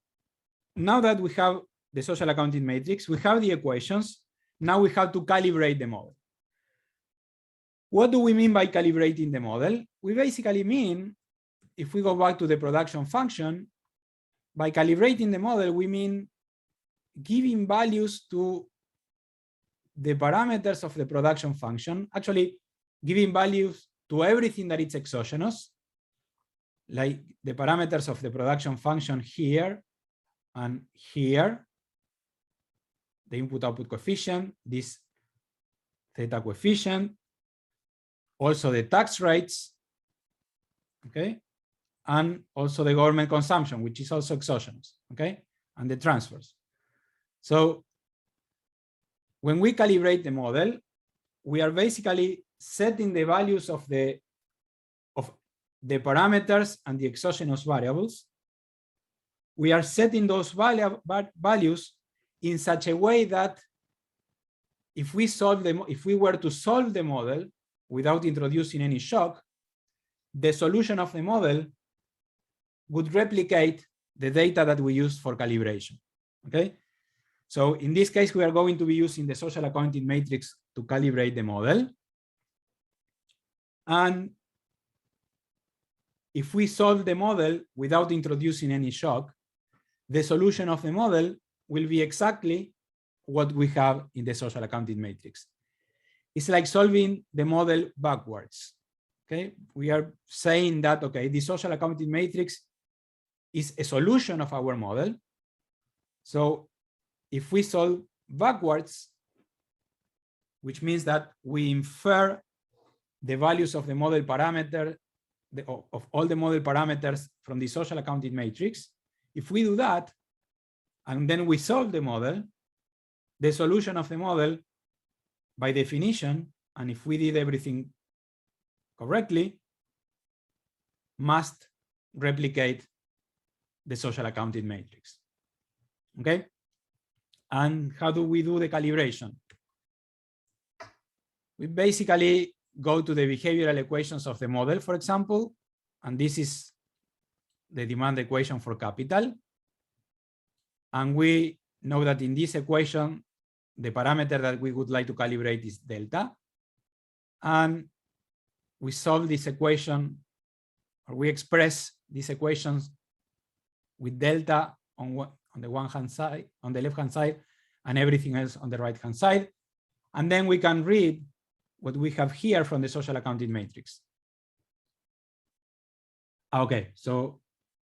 now that we have the social accounting matrix, we have the equations. Now we have to calibrate the model. What do we mean by calibrating the model? We basically mean, if we go back to the production function, by calibrating the model, we mean giving values to the parameters of the production function, actually giving values to everything that is exogenous, like the parameters of the production function here and here, the input-output coefficient, this theta coefficient, also the tax rates, okay, and also the government consumption, which is also exogenous, okay, and the transfers. So when we calibrate the model, we are basically setting the values of the parameters and the exogenous variables. We are setting those values in such a way that if we were to solve the model without introducing any shock, the solution of the model would replicate the data that we used for calibration. Okay, so in this case, we are going to be using the social accounting matrix to calibrate the model. And if we solve the model without introducing any shock, the solution of the model will be exactly what we have in the social accounting matrix. It's like solving the model backwards. Okay, we are saying that, okay, the social accounting matrix is a solution of our model. So if we solve backwards, which means that we infer the values of the model parameter, of all the model parameters from the social accounting matrix, if we do that, and then we solve the model, the solution of the model, by definition, and if we did everything correctly, must replicate the social accounting matrix. Okay? And how do we do the calibration? We basically go to the behavioral equations of the model, for example, and this is the demand equation for capital. And we know that in this equation, the parameter that we would like to calibrate is delta. And we solve this equation, or we express these equations with delta on the one hand side, on the left hand side, and everything else on the right hand side. And then we can read what we have here from the social accounting matrix. Okay, so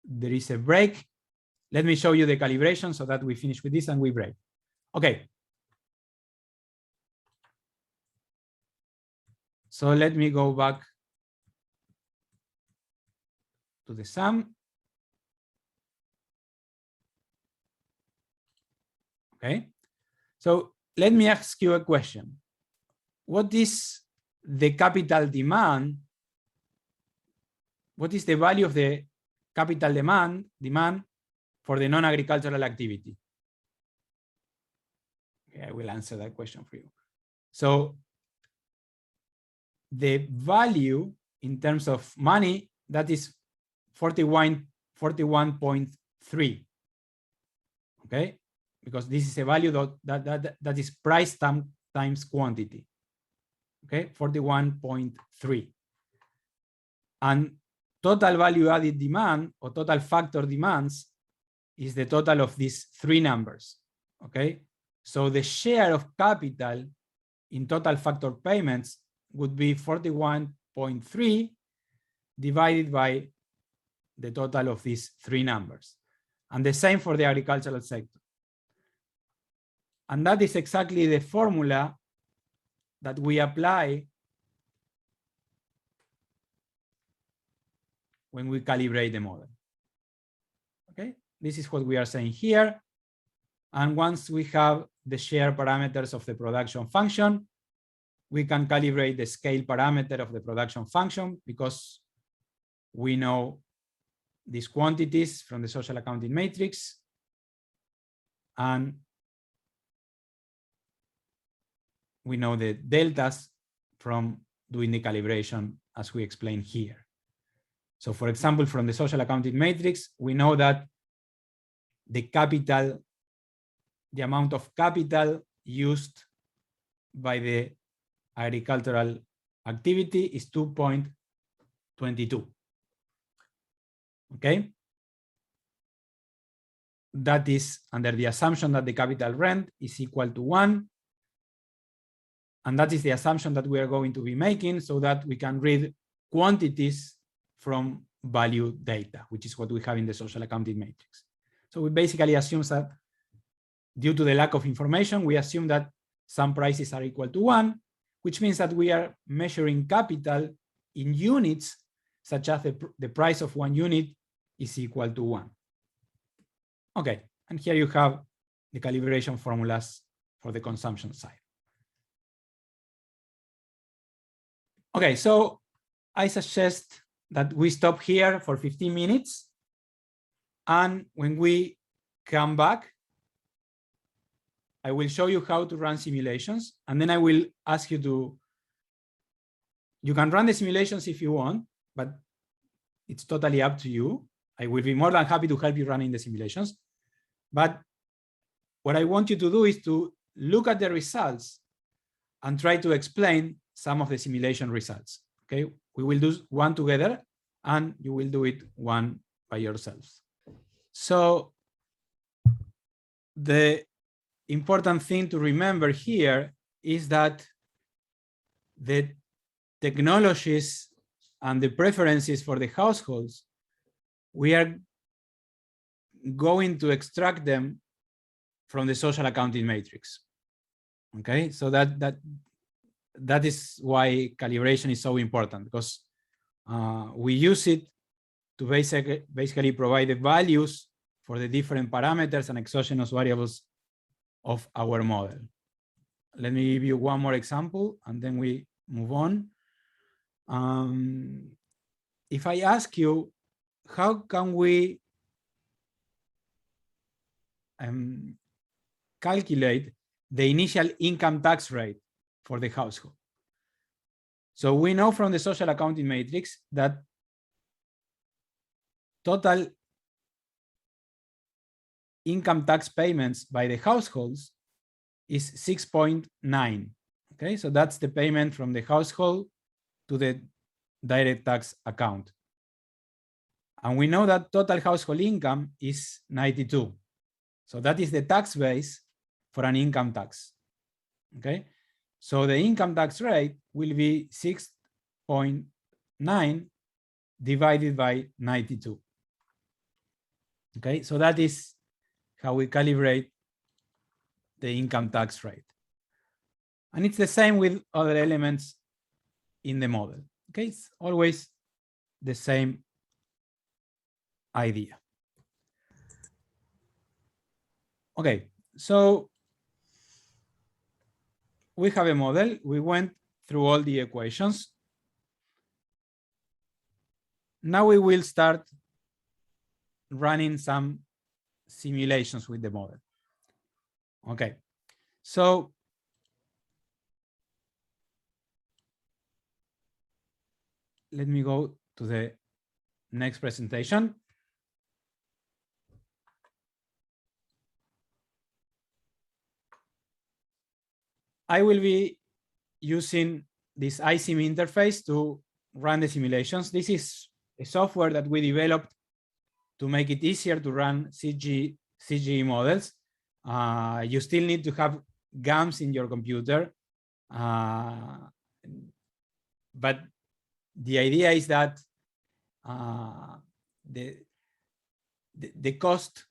there is a break. Let me show you the calibration so that we finish with this and we break. Okay. So let me go back to the sum. Okay. So let me ask you a question. What is the capital demand? What is the value of the capital demand for the non-agricultural activity? Okay, I will answer that question for you. So the value in terms of money, that is 41.3. Okay, because this is a value that is price times quantity. Okay, 41.3. And total value added demand or total factor demands is the total of these three numbers. Okay, so the share of capital in total factor payments would be 41.3 divided by the total of these three numbers. And the same for the agricultural sector. And that is exactly the formula that we apply when we calibrate the model. Okay, this is what we are saying here. And once we have the share parameters of the production function, we can calibrate the scale parameter of the production function because we know these quantities from the social accounting matrix. And we know the deltas from doing the calibration as we explained here. So for example, from the social accounting matrix, we know that the capital, the amount of capital used by the agricultural activity is 2.22. Okay. That is under the assumption that the capital rent is equal to 1. And that is the assumption that we are going to be making so that we can read quantities from value data, which is what we have in the social accounting matrix. So we basically assume that due to the lack of information, we assume that some prices are equal to 1, which means that we are measuring capital in units, such as the price of 1 unit is equal to 1. Okay, and here you have the calibration formulas for the consumption side. Okay, so I suggest that we stop here for 15 minutes. And when we come back, I will show you how to run simulations. And then I will ask you to, you can run the simulations if you want, but it's totally up to you. I will be more than happy to help you running the simulations. But what I want you to do is to look at the results and try to explain some of the simulation results. Okay, we will do one together and you will do it one by yourselves. So the important thing to remember here is that the technologies and the preferences for the households, we are going to extract them from the social accounting matrix. Okay, so that is why calibration is so important, because we use it to basically provide the values for the different parameters and exogenous variables of our model. Let me give you one more example and then we move on. If I ask you, how can we calculate the initial income tax rate for the household? So we know from the social accounting matrix that total income tax payments by the households is 6.9. Okay, so that's the payment from the household to the direct tax account. And we know that total household income is 92. So that is the tax base for an income tax. Okay, so the income tax rate will be 6.9 divided by 92. Okay, so that is how we calibrate the income tax rate. And it's the same with other elements in the model. Okay, it's always the same idea. Okay, so we have a model. We went through all the equations. Now we will start running some simulations with the model. Okay, so let me go to the next presentation. I will be using this iSim interface to run the simulations. This is a software that we developed to make it easier to run CGE models. You still need to have GAMS in your computer. But the idea is that the cost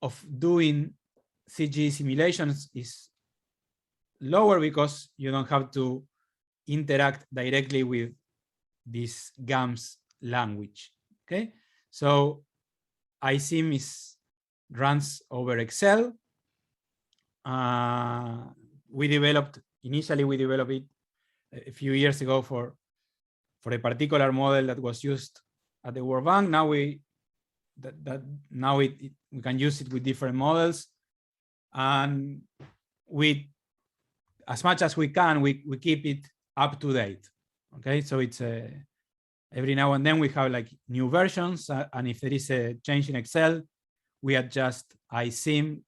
of doing CGE simulations is lower because you don't have to interact directly with this GAMS language. Okay, so iSim runs over Excel. Initially we developed it a few years ago for a particular model that was used at the World Bank. Now we can use it with different models, and as much as we can, we keep it up to date. Okay, so it's every now and then we have like new versions, and if there is a change in Excel, we adjust iSim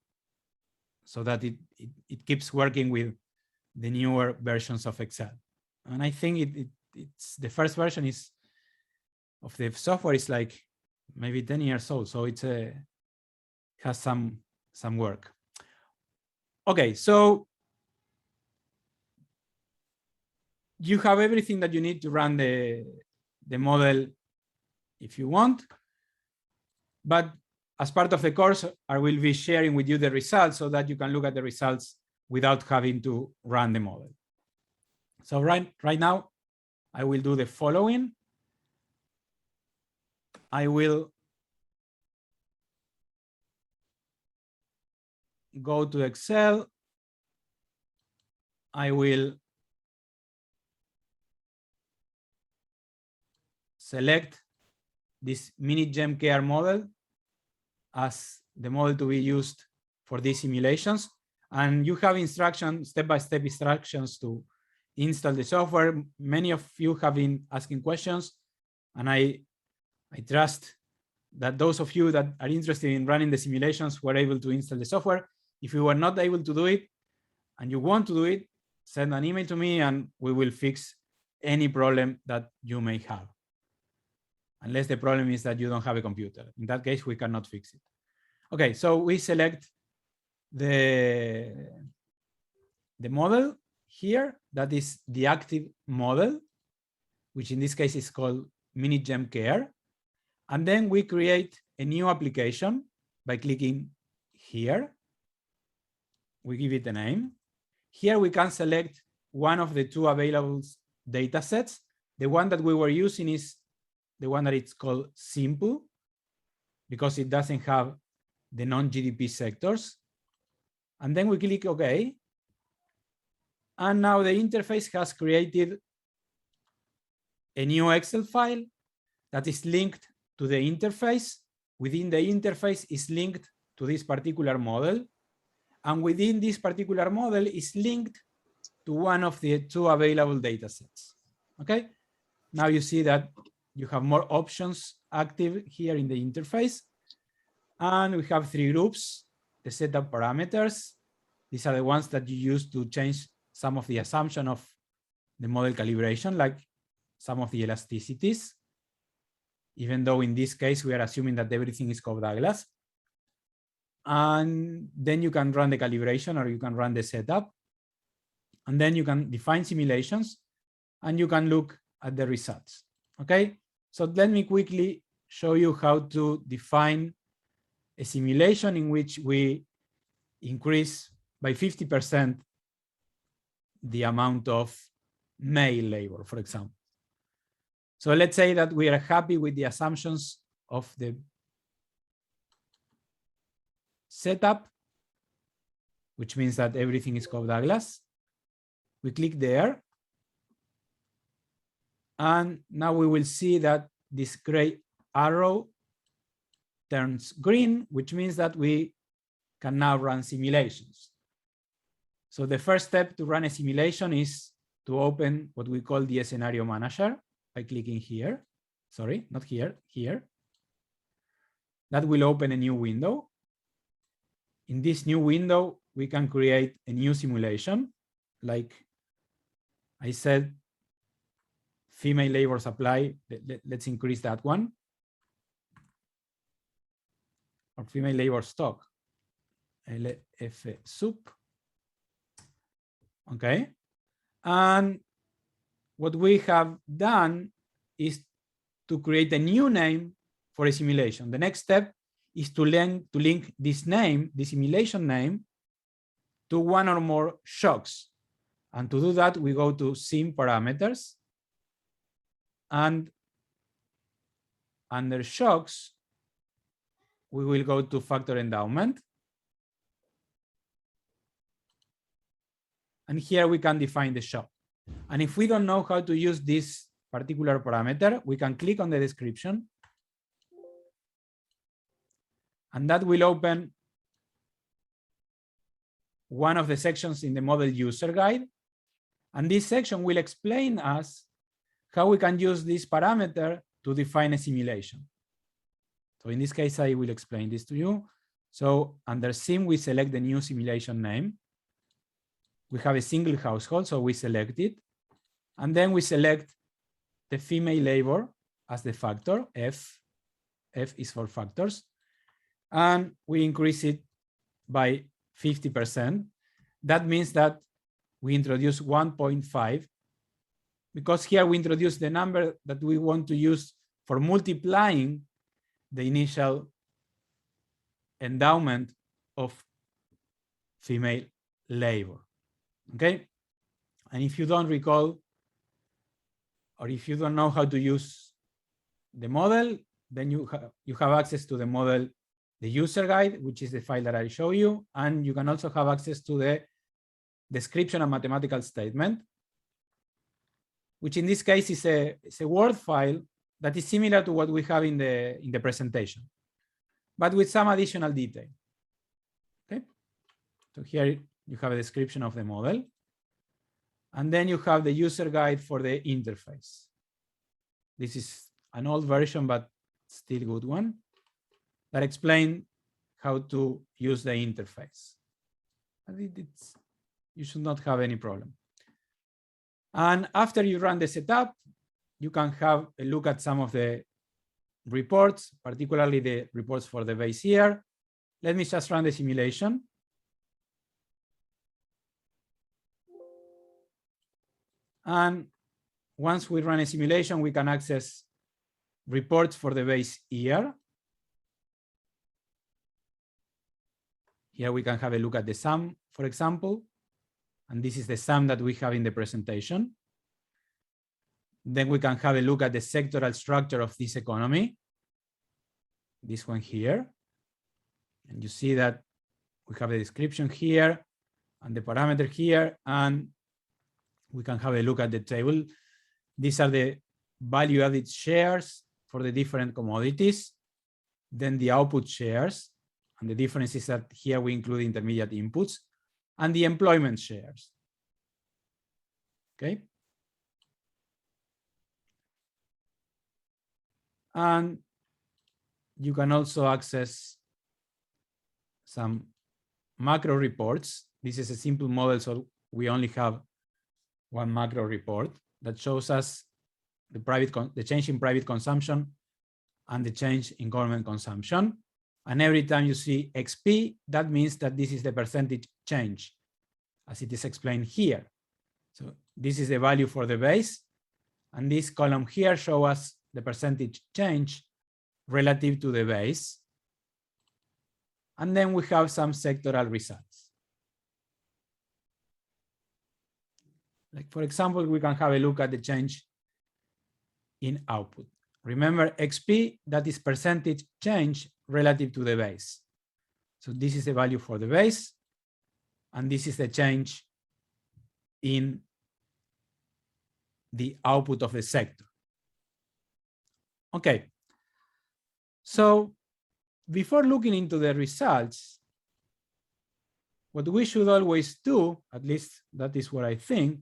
so that it keeps working with the newer versions of Excel. And I think it's the first version of the software is like maybe 10 years old, so it has some work. Okay, so you have everything that you need to run the model if you want. But as part of the course, I will be sharing with you the results so that you can look at the results without having to run the model. So right now, I will do the following. I will go to Excel. I will select this mini-GEMKR model as the model to be used for these simulations. And you have instructions, step-by-step instructions to install the software. Many of you have been asking questions, and I trust that those of you that are interested in running the simulations were able to install the software. If you were not able to do it and you want to do it, send an email to me and we will fix any problem that you may have. Unless the problem is that you don't have a computer. In that case, we cannot fix it. Okay, so we select the model here. That is the active model, which in this case is called mini-GEMKR. And then we create a new application by clicking here. We give it a name. Here we can select one of the two available data sets. The one that we were using is the one that it's called simple, because it doesn't have the non-GDP sectors. And then we click OK. And now the interface has created a new Excel file that is linked to the interface. Within the interface is linked to this particular model. And within this particular model is linked to one of the two available data sets. Okay. Now you see that you have more options active here in the interface. And we have three groups: the setup parameters. These are the ones that you use to change some of the assumption of the model calibration, like some of the elasticities, even though in this case we are assuming that everything is Cobb-Douglas. And then you can run the calibration, or you can run the setup. And then you can define simulations, and you can look at the results. Okay, so let me quickly show you how to define a simulation in which we increase by 50% the amount of male labor, for example. So let's say that we are happy with the assumptions of the setup, which means that everything is Cobb-Douglas. We click there. And now we will see that this gray arrow turns green, which means that we can now run simulations. So the first step to run a simulation is to open what we call the scenario manager by clicking here. Sorry, not here, here. That will open a new window. In this new window, we can create a new simulation. Like I said, female labor supply, let's increase that one. Or female labor stock, LF sub. Okay. And what we have done is to create a new name for a simulation. The next step is to link this name, the simulation name, to one or more shocks. And to do that, we go to sim parameters. And under shocks, we will go to factor endowment. And here we can define the shock. And if we don't know how to use this particular parameter, we can click on the description. And that will open one of the sections in the model user guide. And this section will explain us how we can use this parameter to define a simulation. So in this case, I will explain this to you. So under sim, we select the new simulation name. We have a single household, so we select it. And then we select the female labor as the factor, F. F is for factors. And we increase it by 50%. That means that we introduce 1.5, because here we introduce the number that we want to use for multiplying the initial endowment of female labor. Okay. And if you don't recall, or if you don't know how to use the model, then you have access to the model, the user guide, which is the file that I show you. And you can also have access to the description and mathematical statement, which in this case is a Word file that is similar to what we have in the presentation, but with some additional detail. Okay. So here you have a description of the model. And then you have the user guide for the interface. This is an old version, but still good one, that explains how to use the interface. You should not have any problem. And after you run the setup, you can have a look at some of the reports, particularly the reports for the base year. Let me just run the simulation. And once we run a simulation, we can access reports for the base year. Here we can have a look at the sum, for example, and this is the sum that we have in the presentation. Then we can have a look at the sectoral structure of this economy, this one here. And you see that we have a description here and the parameter here, and we can have a look at the table. These are the value added shares for the different commodities, then the output shares, and the difference is that here we include intermediate inputs, and the employment shares. Okay. And you can also access some macro reports. This is a simple model, so we only have one macro report that shows us the change in private consumption and the change in government consumption. And every time you see XP, that means that this is the percentage change, as it is explained here. So this is the value for the base, and this column here shows us the percentage change relative to the base. And then we have some sectoral results. Like, for example, we can have a look at the change in output. Remember, XP, that is percentage change relative to the base. So this is the value for the base, and this is the change in the output of the sector. Okay, so before looking into the results, what we should always do, at least that is what I think,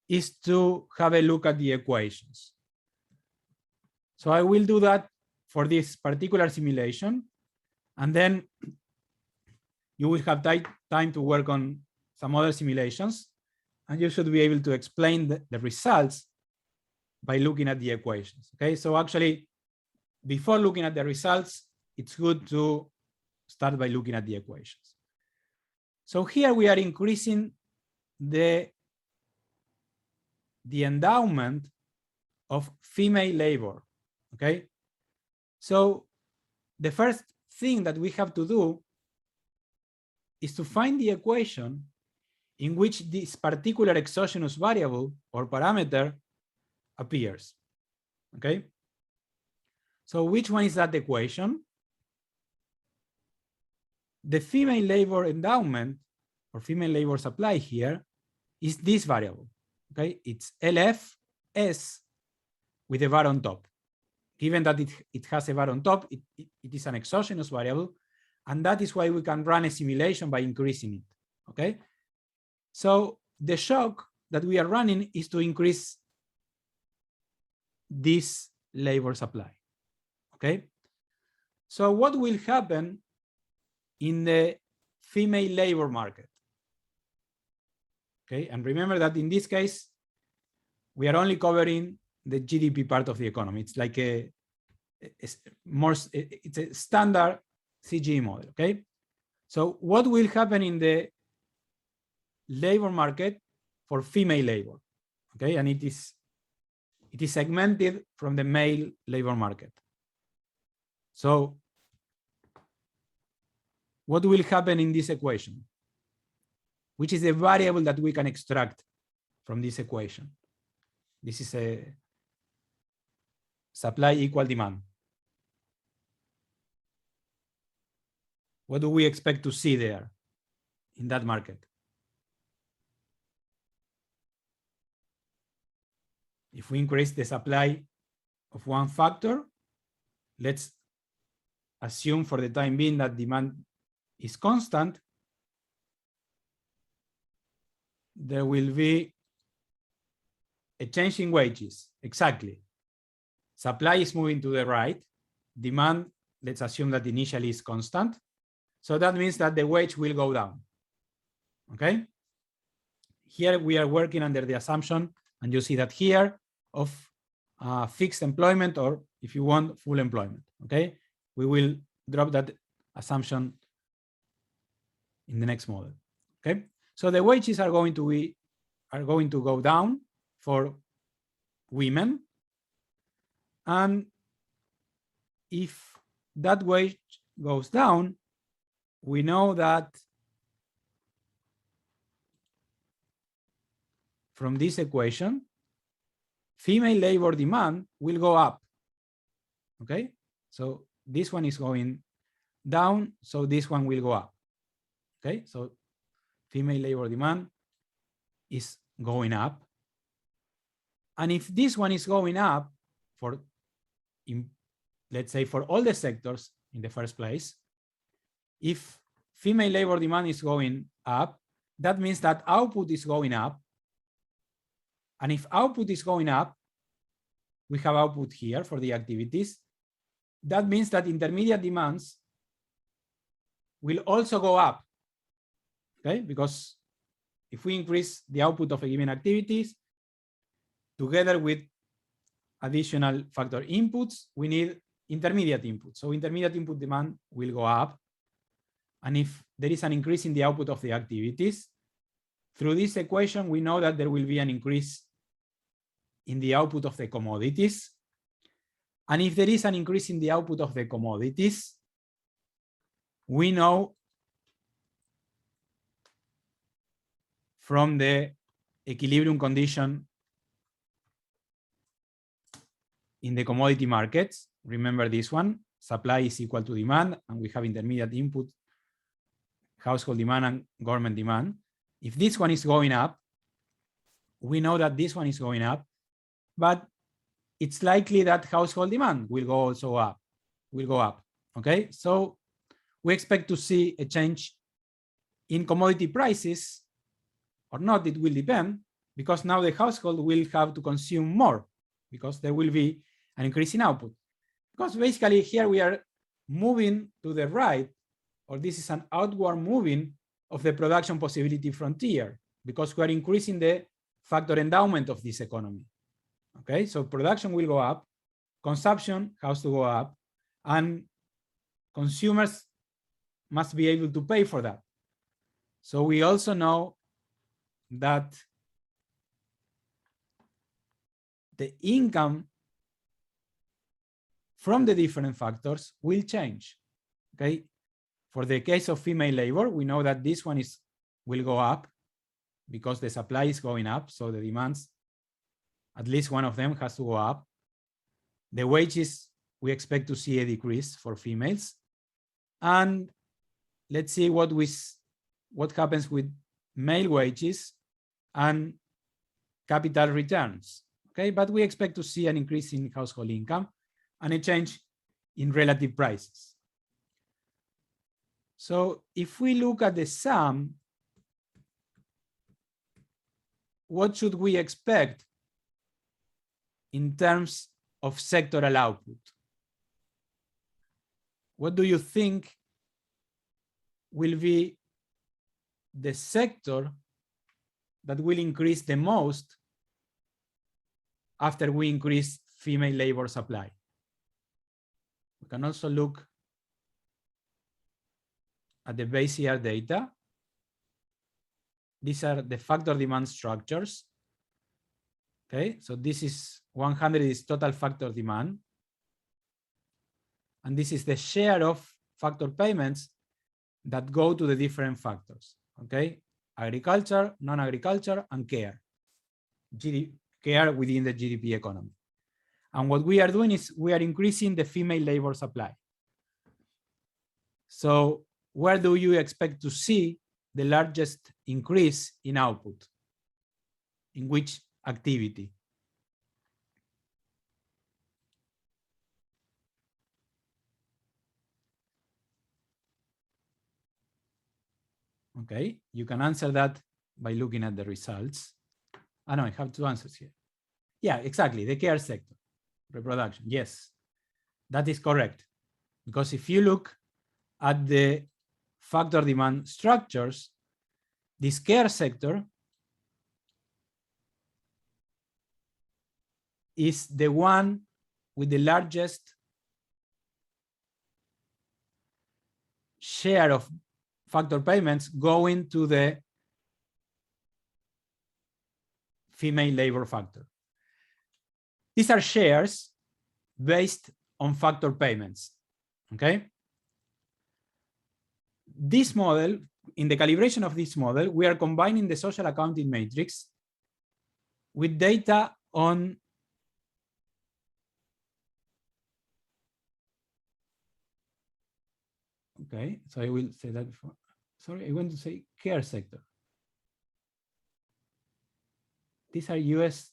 is to have a look at the equations. So I will do that for this particular simulation, and then you will have time to work on some other simulations, and you should be able to explain the results by looking at the equations. Okay, so actually, before looking at the results, it's good to start by looking at the equations. So here we are increasing the endowment of female labor. Okay, so the first thing that we have to do is to find the equation in which this particular exogenous variable or parameter appears. Okay, so which one is that equation? The female labor endowment or female labor supply here is this variable. Okay, it's LFS with a var on top. Given that it has a var on top, it is an exogenous variable, and that is why we can run a simulation by increasing it. Okay, so the shock that we are running is to increase this labor supply. Okay, so what will happen in the female labor market? Okay, and remember that in this case, we are only covering the GDP part of the economy. It's like it's a standard CGE model. Okay, so what will happen in the labor market for female labor? Okay, and it is segmented from the male labor market. So what will happen in this equation? Which is a variable that we can extract from this equation? This is a supply equal demand. What do we expect to see there in that market? If we increase the supply of one factor, let's assume for the time being that demand is constant, there will be a change in wages. Exactly. Supply is moving to the right. Demand, let's assume that initially is constant. So that means that the wage will go down. Okay? Here we are working under the assumption, and you see that here, of fixed employment, or if you want, full employment. Okay? We will drop that assumption in the next model. Okay? So the wages are going to go down for women. And if that wage goes down, we know that from this equation, female labor demand will go up. Okay, so this one is going down, so this one will go up. Okay, so female labor demand is going up. And if this one is going up for, let's say, for all the sectors in the first place, if female labor demand is going up, that means that output is going up. And if output is going up, we have output here for the activities. That means that intermediate demands will also go up. Okay, because if we increase the output of a given activities, together with additional factor inputs, we need intermediate input. So intermediate input demand will go up. And if there is an increase in the output of the activities, through this equation, we know that there will be an increase in the output of the commodities. And if there is an increase in the output of the commodities, we know from the equilibrium condition in the commodity markets, remember this one, supply is equal to demand, and we have intermediate input, household demand and government demand. If this one is going up, we know that this one is going up, but it's likely that household demand will go up. Okay, so we expect to see a change in commodity prices or not, it will depend, because now the household will have to consume more because there will be an increase in output. Because basically here we are moving to the right, or this is an outward moving of the production possibility frontier, because we are increasing the factor endowment of this economy. Okay, so production will go up, consumption has to go up, and consumers must be able to pay for that. So we also know that the income from the different factors will change. Okay, for the case of female labor, we know that this one will go up because the supply is going up, so the demands, at least one of them has to go up. The wages, we expect to see a decrease for females. And let's see what happens with male wages and capital returns. Okay, but we expect to see an increase in household income and a change in relative prices. So if we look at the sum, what should we expect in terms of sectoral output? What do you think will be the sector that will increase the most after we increase female labor supply? We can also look at the base year data. These are the factor demand structures. Okay, so this is 100 is total factor demand. And this is the share of factor payments that go to the different factors. Okay, agriculture, non-agriculture, and care. Care within the GDP economy. And what we are doing is we are increasing the female labor supply. So where do you expect to see the largest increase in output? In which activity? Okay, you can answer that by looking at the results. I know I have two answers here. Yeah, exactly, the care sector, reproduction, yes, that is correct. Because if you look at the factor demand structures, this care sector is the one with the largest share of factor payments going to the female labor factor. These are shares based on factor payments. Okay. this model, in the calibration of this model, we are combining the social accounting matrix with data on okay, so I will say that before. Sorry, I want to say care sector. These are US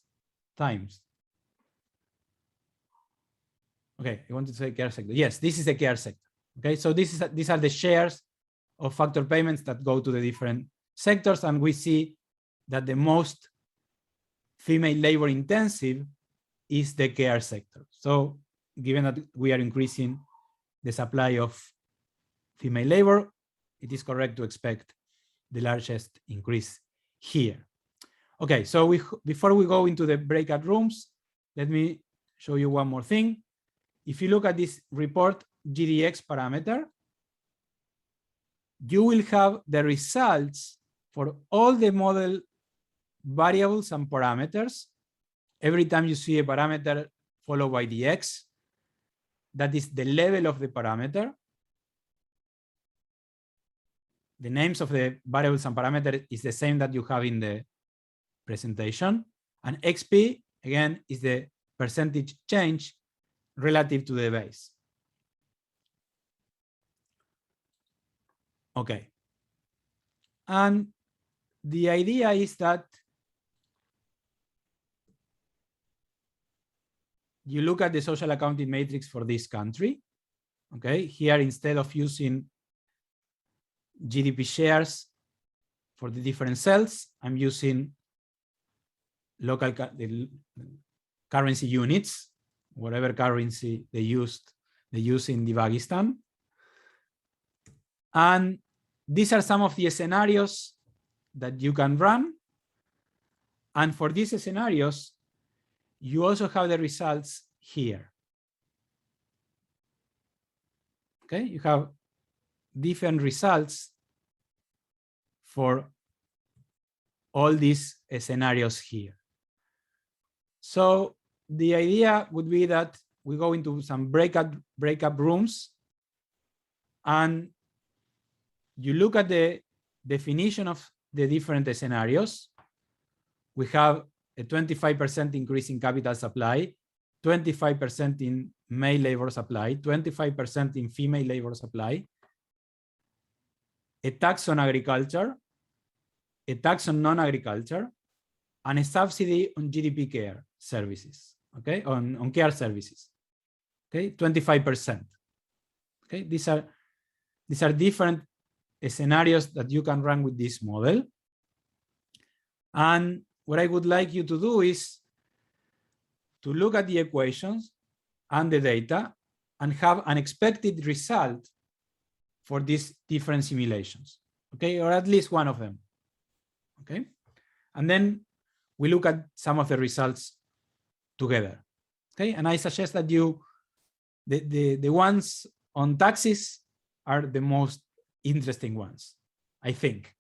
times. Okay, I want to say care sector. Yes, this is the care sector. Okay, so these are the shares of factor payments that go to the different sectors, and we see that the most female labor intensive is the care sector. So given that we are increasing the supply of female labor, it is correct to expect the largest increase here. Okay, so before we go into the breakout rooms, let me show you one more thing. If you look at this report GDX parameter, you will have the results for all the model variables and parameters. Every time you see a parameter followed by the X, that is the level of the parameter. The names of the variables and parameters is the same that you have in the presentation. And XP, again, is the percentage change relative to the base. Okay. And the idea is that you look at the social accounting matrix for this country. Okay, here instead of using GDP shares for the different cells, I'm using local currency units, whatever currency they use in Dagestan. And these are some of the scenarios that you can run. And for these scenarios, you also have the results here. Okay, you have different results for all these scenarios here. So the idea would be that we go into some breakup rooms and you look at the definition of the different scenarios. We have a 25% increase in capital supply, 25% in male labor supply, 25% in female labor supply, a tax on agriculture, a tax on non-agriculture, and a subsidy on GDP care services, okay, on care services, okay, 25%. Okay, these are different scenarios that you can run with this model. And what I would like you to do is to look at the equations and the data and have an expected result for these different simulations, okay, or at least one of them, okay? And then we look at some of the results together, okay? And I suggest that the ones on taxes are the most interesting ones, I think,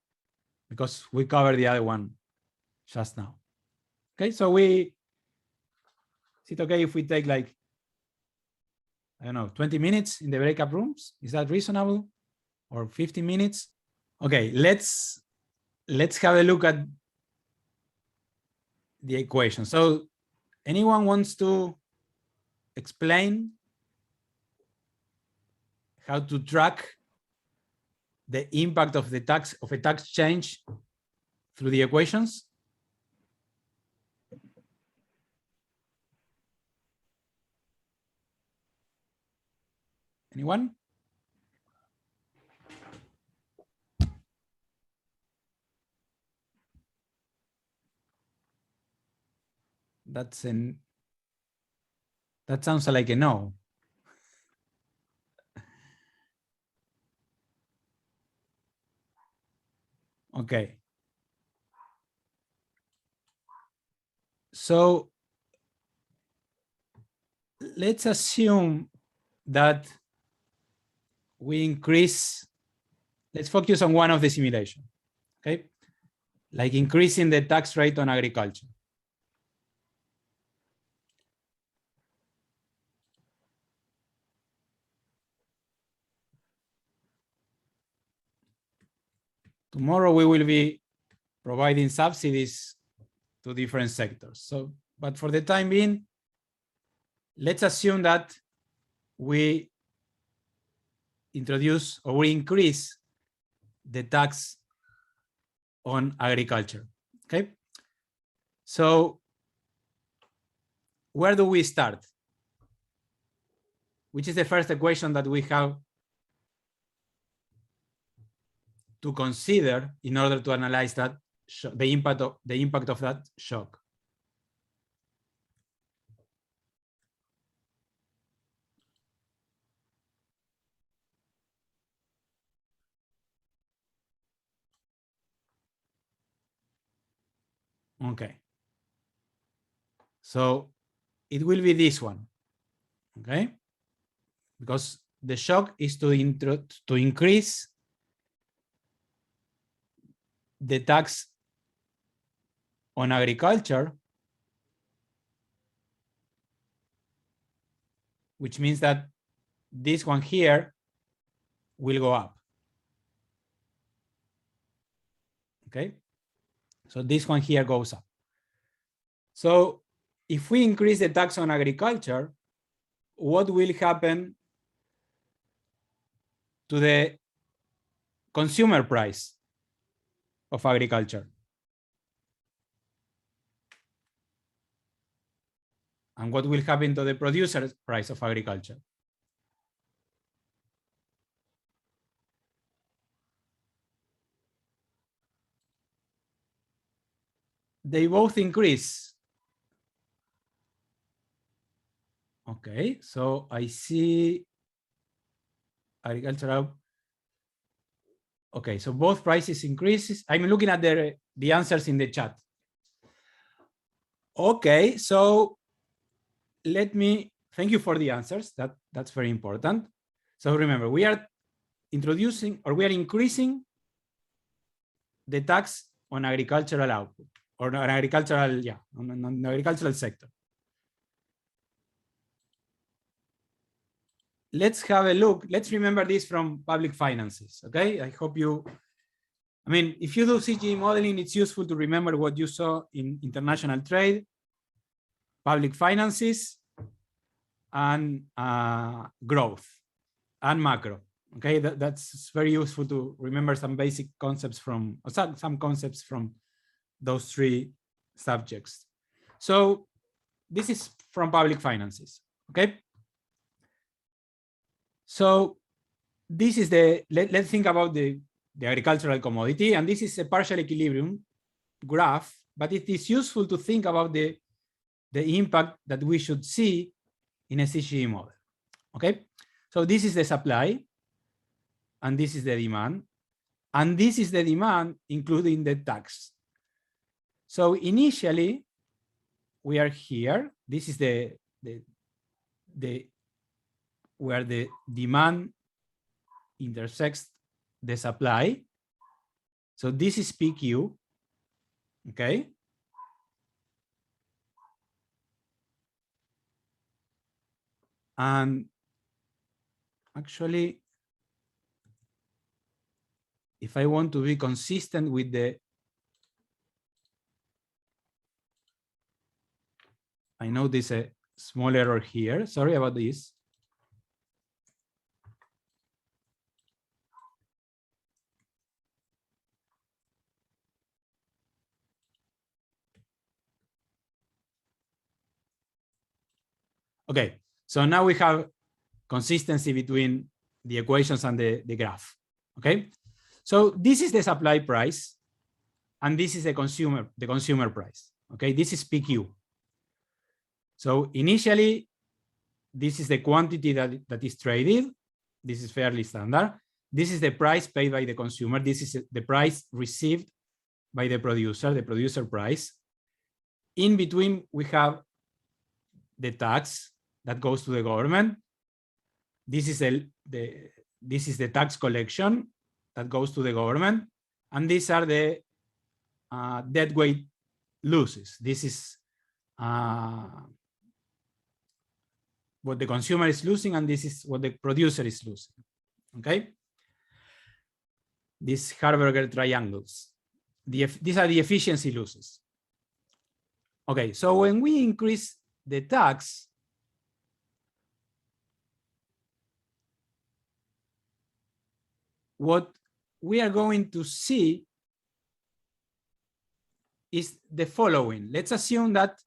because we covered the other one just now. Okay, so is it okay if we take like, I don't know, 20 minutes in the breakup rooms? Is that reasonable? Or 15 minutes? Okay, let's have a look at the equation. So anyone wants to explain how to track the impact of a tax change through the equations? Anyone? That sounds like a no. Okay. So let's assume that we increase, let's focus on one of the simulation, okay? Like increasing the tax rate on agriculture. Tomorrow we will be providing subsidies to different sectors. So, but for the time being, let's assume that we introduce or we increase the tax on agriculture. Okay. So where do we start? Which is the first equation that we have to consider in order to analyze that the impact of that shock? Okay. So it will be this one. Okay. Because the shock is to increase the tax on agriculture, which means that this one here will go up. Okay. So this one here goes up. So if we increase the tax on agriculture, what will happen to the consumer price of agriculture? And what will happen to the producer price of agriculture? They both increase. Okay, so I see agricultural. Okay, so both prices increases. I'm looking at the answers in the chat. Okay, so let me thank you for the answers. That's very important. So remember, we are introducing or we are increasing the tax on agricultural output or on agricultural, yeah, on the agricultural sector. Let's have a look. Let's remember this from public finances. Okay, I hope you. I mean, if you do CGE modeling, it's useful to remember what you saw in international trade, public finances, and growth, and macro. Okay, that's very useful to remember some basic concepts from, or some concepts from those three subjects. So this is from public finances. Okay. So this is let's think about the agricultural commodity, and this is a partial equilibrium graph, but it is useful to think about the impact that we should see in a CGE model. Okay, so this is the supply, and this is the demand, and this is the demand including the tax. So initially we are here. This is where the demand intersects the supply. So this is PQ, okay? And actually, if I want to be consistent with I notice a small error here. Sorry about this. Okay, so now we have consistency between the equations and the graph. Okay, so this is the supply price, and this is the consumer price. Okay, this is PQ. So initially, this is the quantity that is traded. This is fairly standard. This is the price paid by the consumer. This is the price received by the producer price. In between, we have the tax that goes to the government. This is the tax collection that goes to the government, and these are the deadweight losses. This is what the consumer is losing, and this is what the producer is losing. Okay. these Harberger triangles. These are the efficiency losses. Okay, so when we increase the tax, what we are going to see is the following. Let's assume that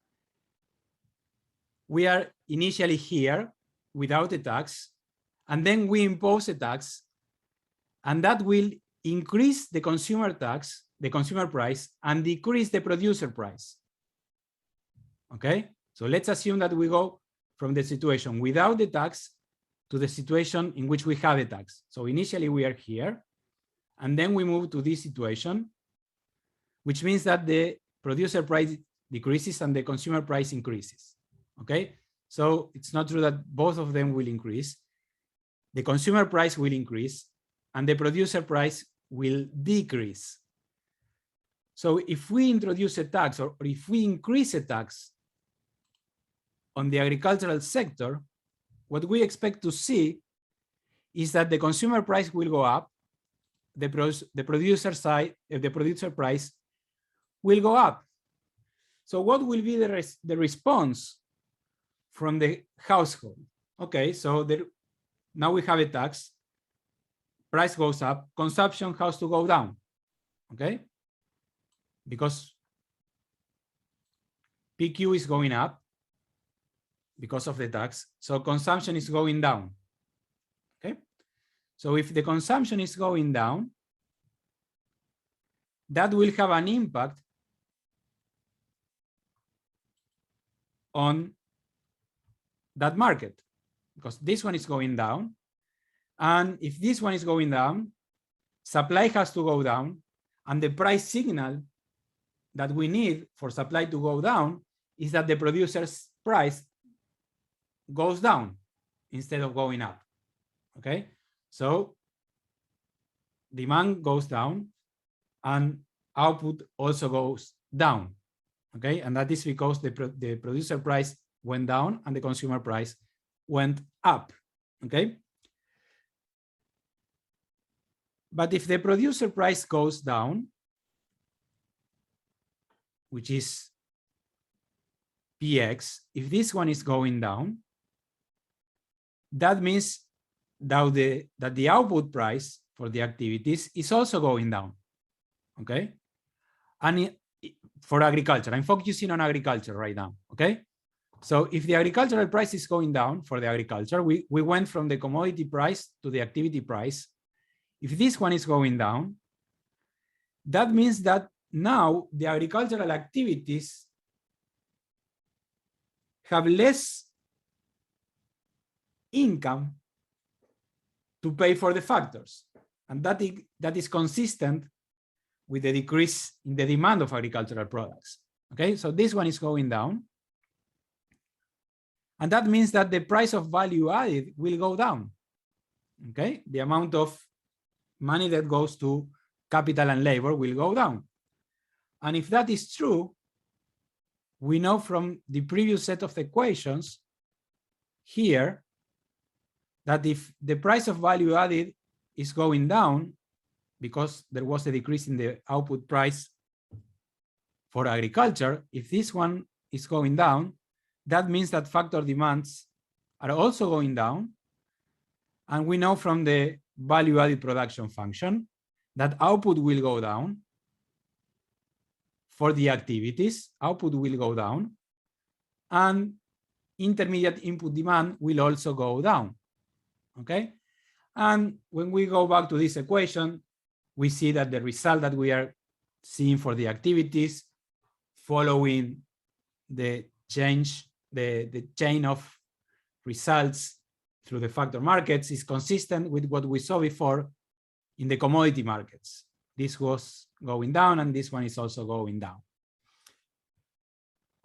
we are initially here without a tax, and then we impose a tax, and that will increase the consumer tax, the consumer price, and decrease the producer price. Okay, so let's assume that we go from the situation without the tax to the situation in which we have a tax. So initially we are here, and then we move to this situation, which means that the producer price decreases and the consumer price increases. Okay, so it's not true that both of them will increase. The consumer price will increase and the producer price will decrease. So if we introduce a tax, or if we increase a tax on the agricultural sector, what we expect to see is that the consumer price will go up, the producer price will go up. So what will be the response from the household? Okay, so now we have a tax, price goes up, consumption has to go down, okay? Because PQ is going up because of the tax, so consumption is going down, okay? So if the consumption is going down, that will have an impact on that market, because this one is going down. And if this one is going down, supply has to go down, and the price signal that we need for supply to go down is that the producer's price goes down instead of going up, okay? So demand goes down and output also goes down, okay? And that is because the producer price went down and the consumer price went up, okay? But if the producer price goes down, which is PX, if this one is going down, that means that the output price for the activities is also going down, okay? And for agriculture, I'm focusing on agriculture right now, okay? So if the agricultural price is going down for the agriculture, we went from the commodity price to the activity price. If this one is going down, that means that now the agricultural activities have less income to pay for the factors. And that is consistent with the decrease in the demand of agricultural products. Okay, so this one is going down. And that means that the price of value added will go down. Okay, the amount of money that goes to capital and labor will go down. And if that is true, we know from the previous set of equations here that if the price of value added is going down because there was a decrease in the output price for agriculture, if this one is going down, that means that factor demands are also going down. And we know from the value added production function that output will go down for the activities, output will go down, and intermediate input demand will also go down, okay? And when we go back to this equation, we see that the result that we are seeing for the activities following the change, the chain of results through the factor markets is consistent with what we saw before in the commodity markets. This was going down and this one is also going down.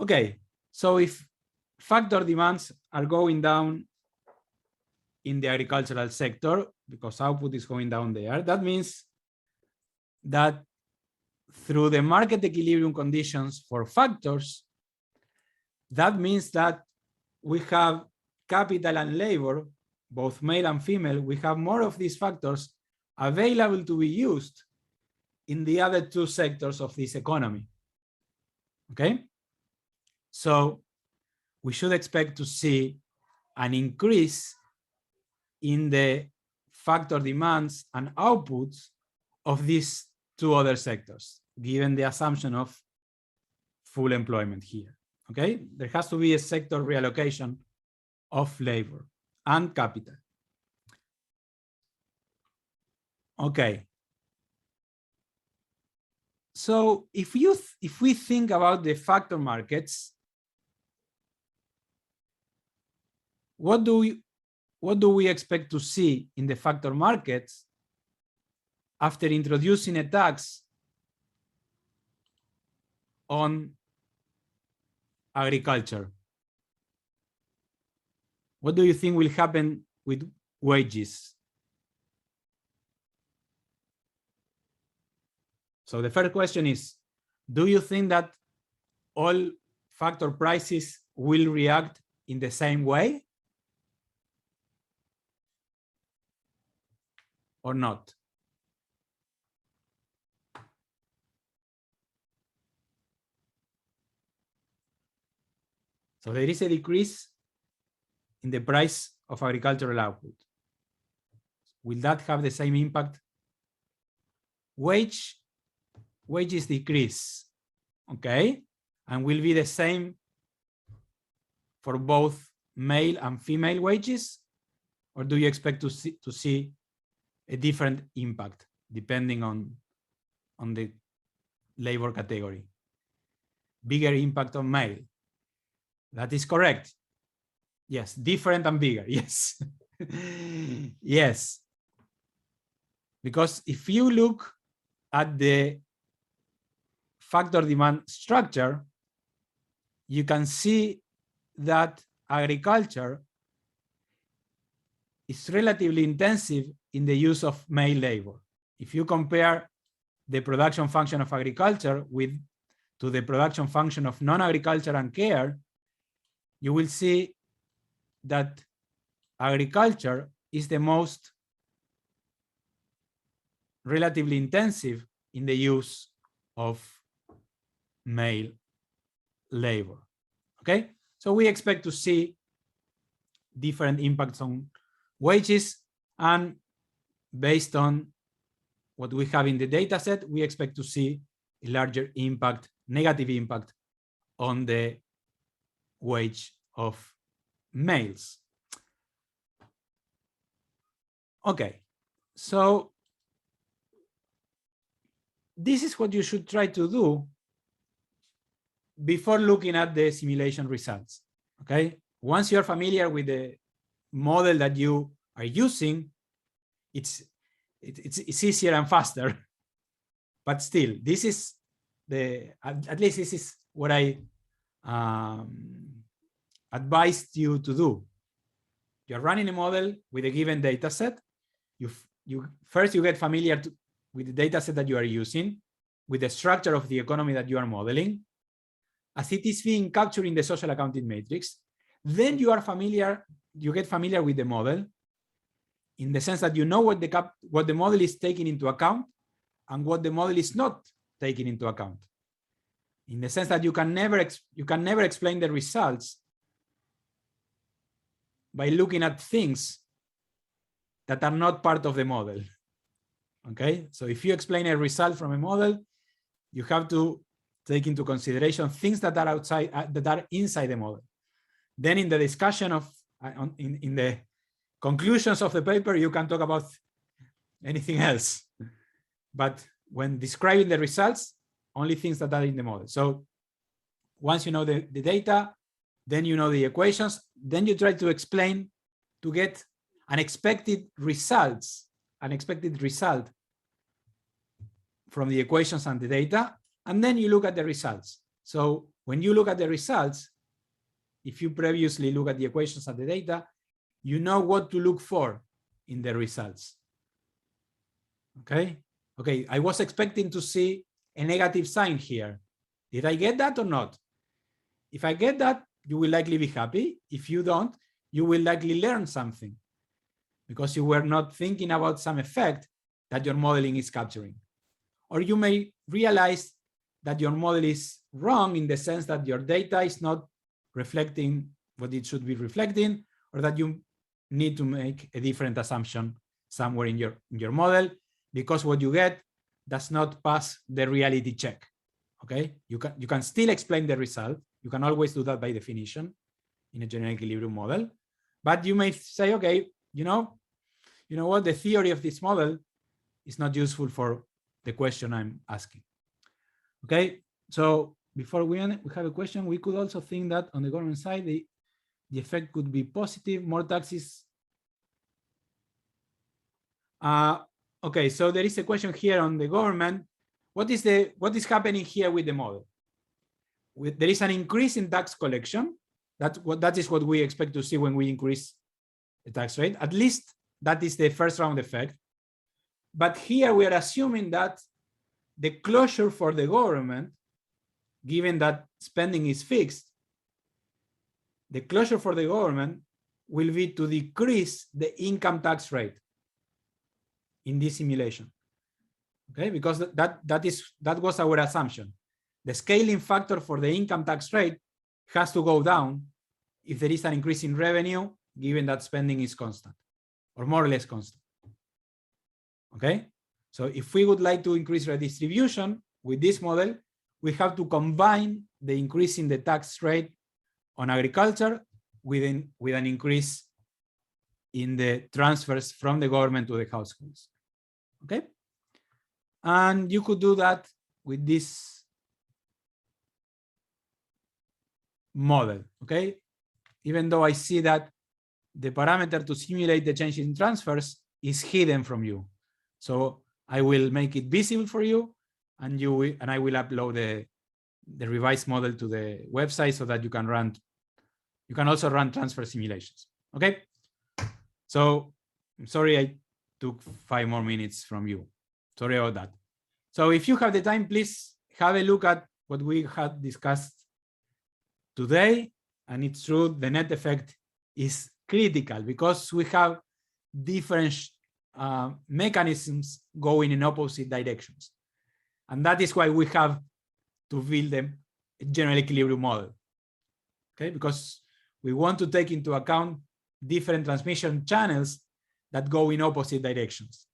Okay, so if factor demands are going down in the agricultural sector because output is going down there, that means that through the market equilibrium conditions for factors, that means that we have capital and labor, both male and female, we have more of these factors available to be used in the other two sectors of this economy. Okay? So we should expect to see an increase in the factor demands and outputs of these two other sectors, given the assumption of full employment here. Okay? There has to be a sector reallocation of labor and capital. Okay. So if we think about the factor markets, what do we expect to see in the factor markets after introducing a tax on agriculture? What do you think will happen with wages? So the first question is, do you think that all factor prices will react in the same way? Or not? So there is a decrease in the price of agricultural output. Will that have the same impact? Wages decrease, okay? And will be the same for both male and female wages? Or do you expect to see a different impact depending on the labor category? Bigger impact on male. That is correct. Yes, different and bigger, yes. Yes. Because if you look at the factor demand structure, you can see that agriculture is relatively intensive in the use of male labor. If you compare the production function of agriculture to the production function of non-agriculture and care, you will see that agriculture is the most relatively intensive in the use of male labor. Okay, so we expect to see different impacts on wages, and based on what we have in the data set, we expect to see a larger impact, negative impact on the wage of males. Okay, so this is what you should try to do before looking at the simulation results. Okay, once you're familiar with the model that you are using, it's easier and faster. But still, this is at least this is what I advised you to do. You're running a model with a given data set. First you get familiar with the data set that you are using, with the structure of the economy that you are modeling, as it is being captured in the social accounting matrix. Then you get familiar with the model, in the sense that you know what the model is taking into account and what the model is not taking into account. In the sense that you can never explain the results by looking at things that are not part of the model. Okay, so if you explain a result from a model, you have to take into consideration things that are outside, that are inside the model. Then in the discussion of, in the conclusions of the paper, you can talk about anything else. But when describing the results, only things that are in the model. So once you know the data, then you know the equations, then you try to explain to get an expected result from the equations and the data, and then you look at the results. So when you look at the results, if you previously look at the equations and the data, you know what to look for in the results. Okay? Okay, I was expecting to see a negative sign here. Did I get that or not? If I get that, you will likely be happy. If you don't, you will likely learn something, because you were not thinking about some effect that your modeling is capturing. Or you may realize that your model is wrong in the sense that your data is not reflecting what it should be reflecting, or that you need to make a different assumption somewhere in your model because what you get does not pass the reality check. Okay, you can still explain the result. You can always do that by definition in a general equilibrium model, but you may say, okay, you know what, the theory of this model is not useful for the question I'm asking. Okay, so before we end, we have a question. We could also think that on the government side, the effect could be positive, more taxes. Okay, so there is a question here on the government. What is happening here with the model? There is an increase in tax collection. That is what we expect to see when we increase the tax rate. At least that is the first round effect. But here we are assuming that the closure for the government, given that spending is fixed, the closure for the government will be to decrease the income tax rate in this simulation. Okay, because that was our assumption. The scaling factor for the income tax rate has to go down if there is an increase in revenue, given that spending is constant, or more or less constant. Okay, so if we would like to increase redistribution with this model, we have to combine the increase in the tax rate on agriculture with an increase in the transfers from the government to the households. Okay, and you could do that with this model. Okay, even though I see that the parameter to simulate the change in transfers is hidden from you, so I will make it visible for you, and I will upload the revised model to the website so that you can also run transfer simulations. Okay, so I'm sorry I took 5 more minutes from you. Sorry about that. So if you have the time, please have a look at what we had discussed today. And it's true, the net effect is critical because we have different mechanisms going in opposite directions. And that is why we have to build a general equilibrium model. Okay, because we want to take into account different transmission channels that go in opposite directions.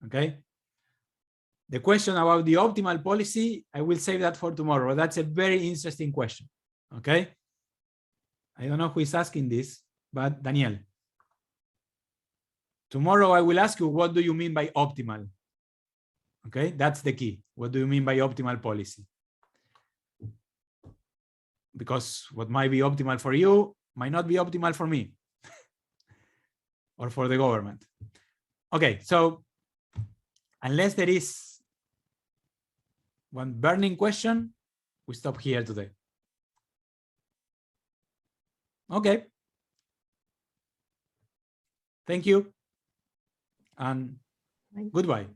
Okay, the question about the optimal policy, I will save that for tomorrow. That's a very interesting question. Okay, I don't know who is asking this, but Daniel, tomorrow I will ask you, what do you mean by optimal? Okay, that's the key. What do you mean by optimal policy? Because what might be optimal for you might not be optimal for me or for the government. Okay, so unless there is one burning question, we stop here today. Okay. Thank you and goodbye.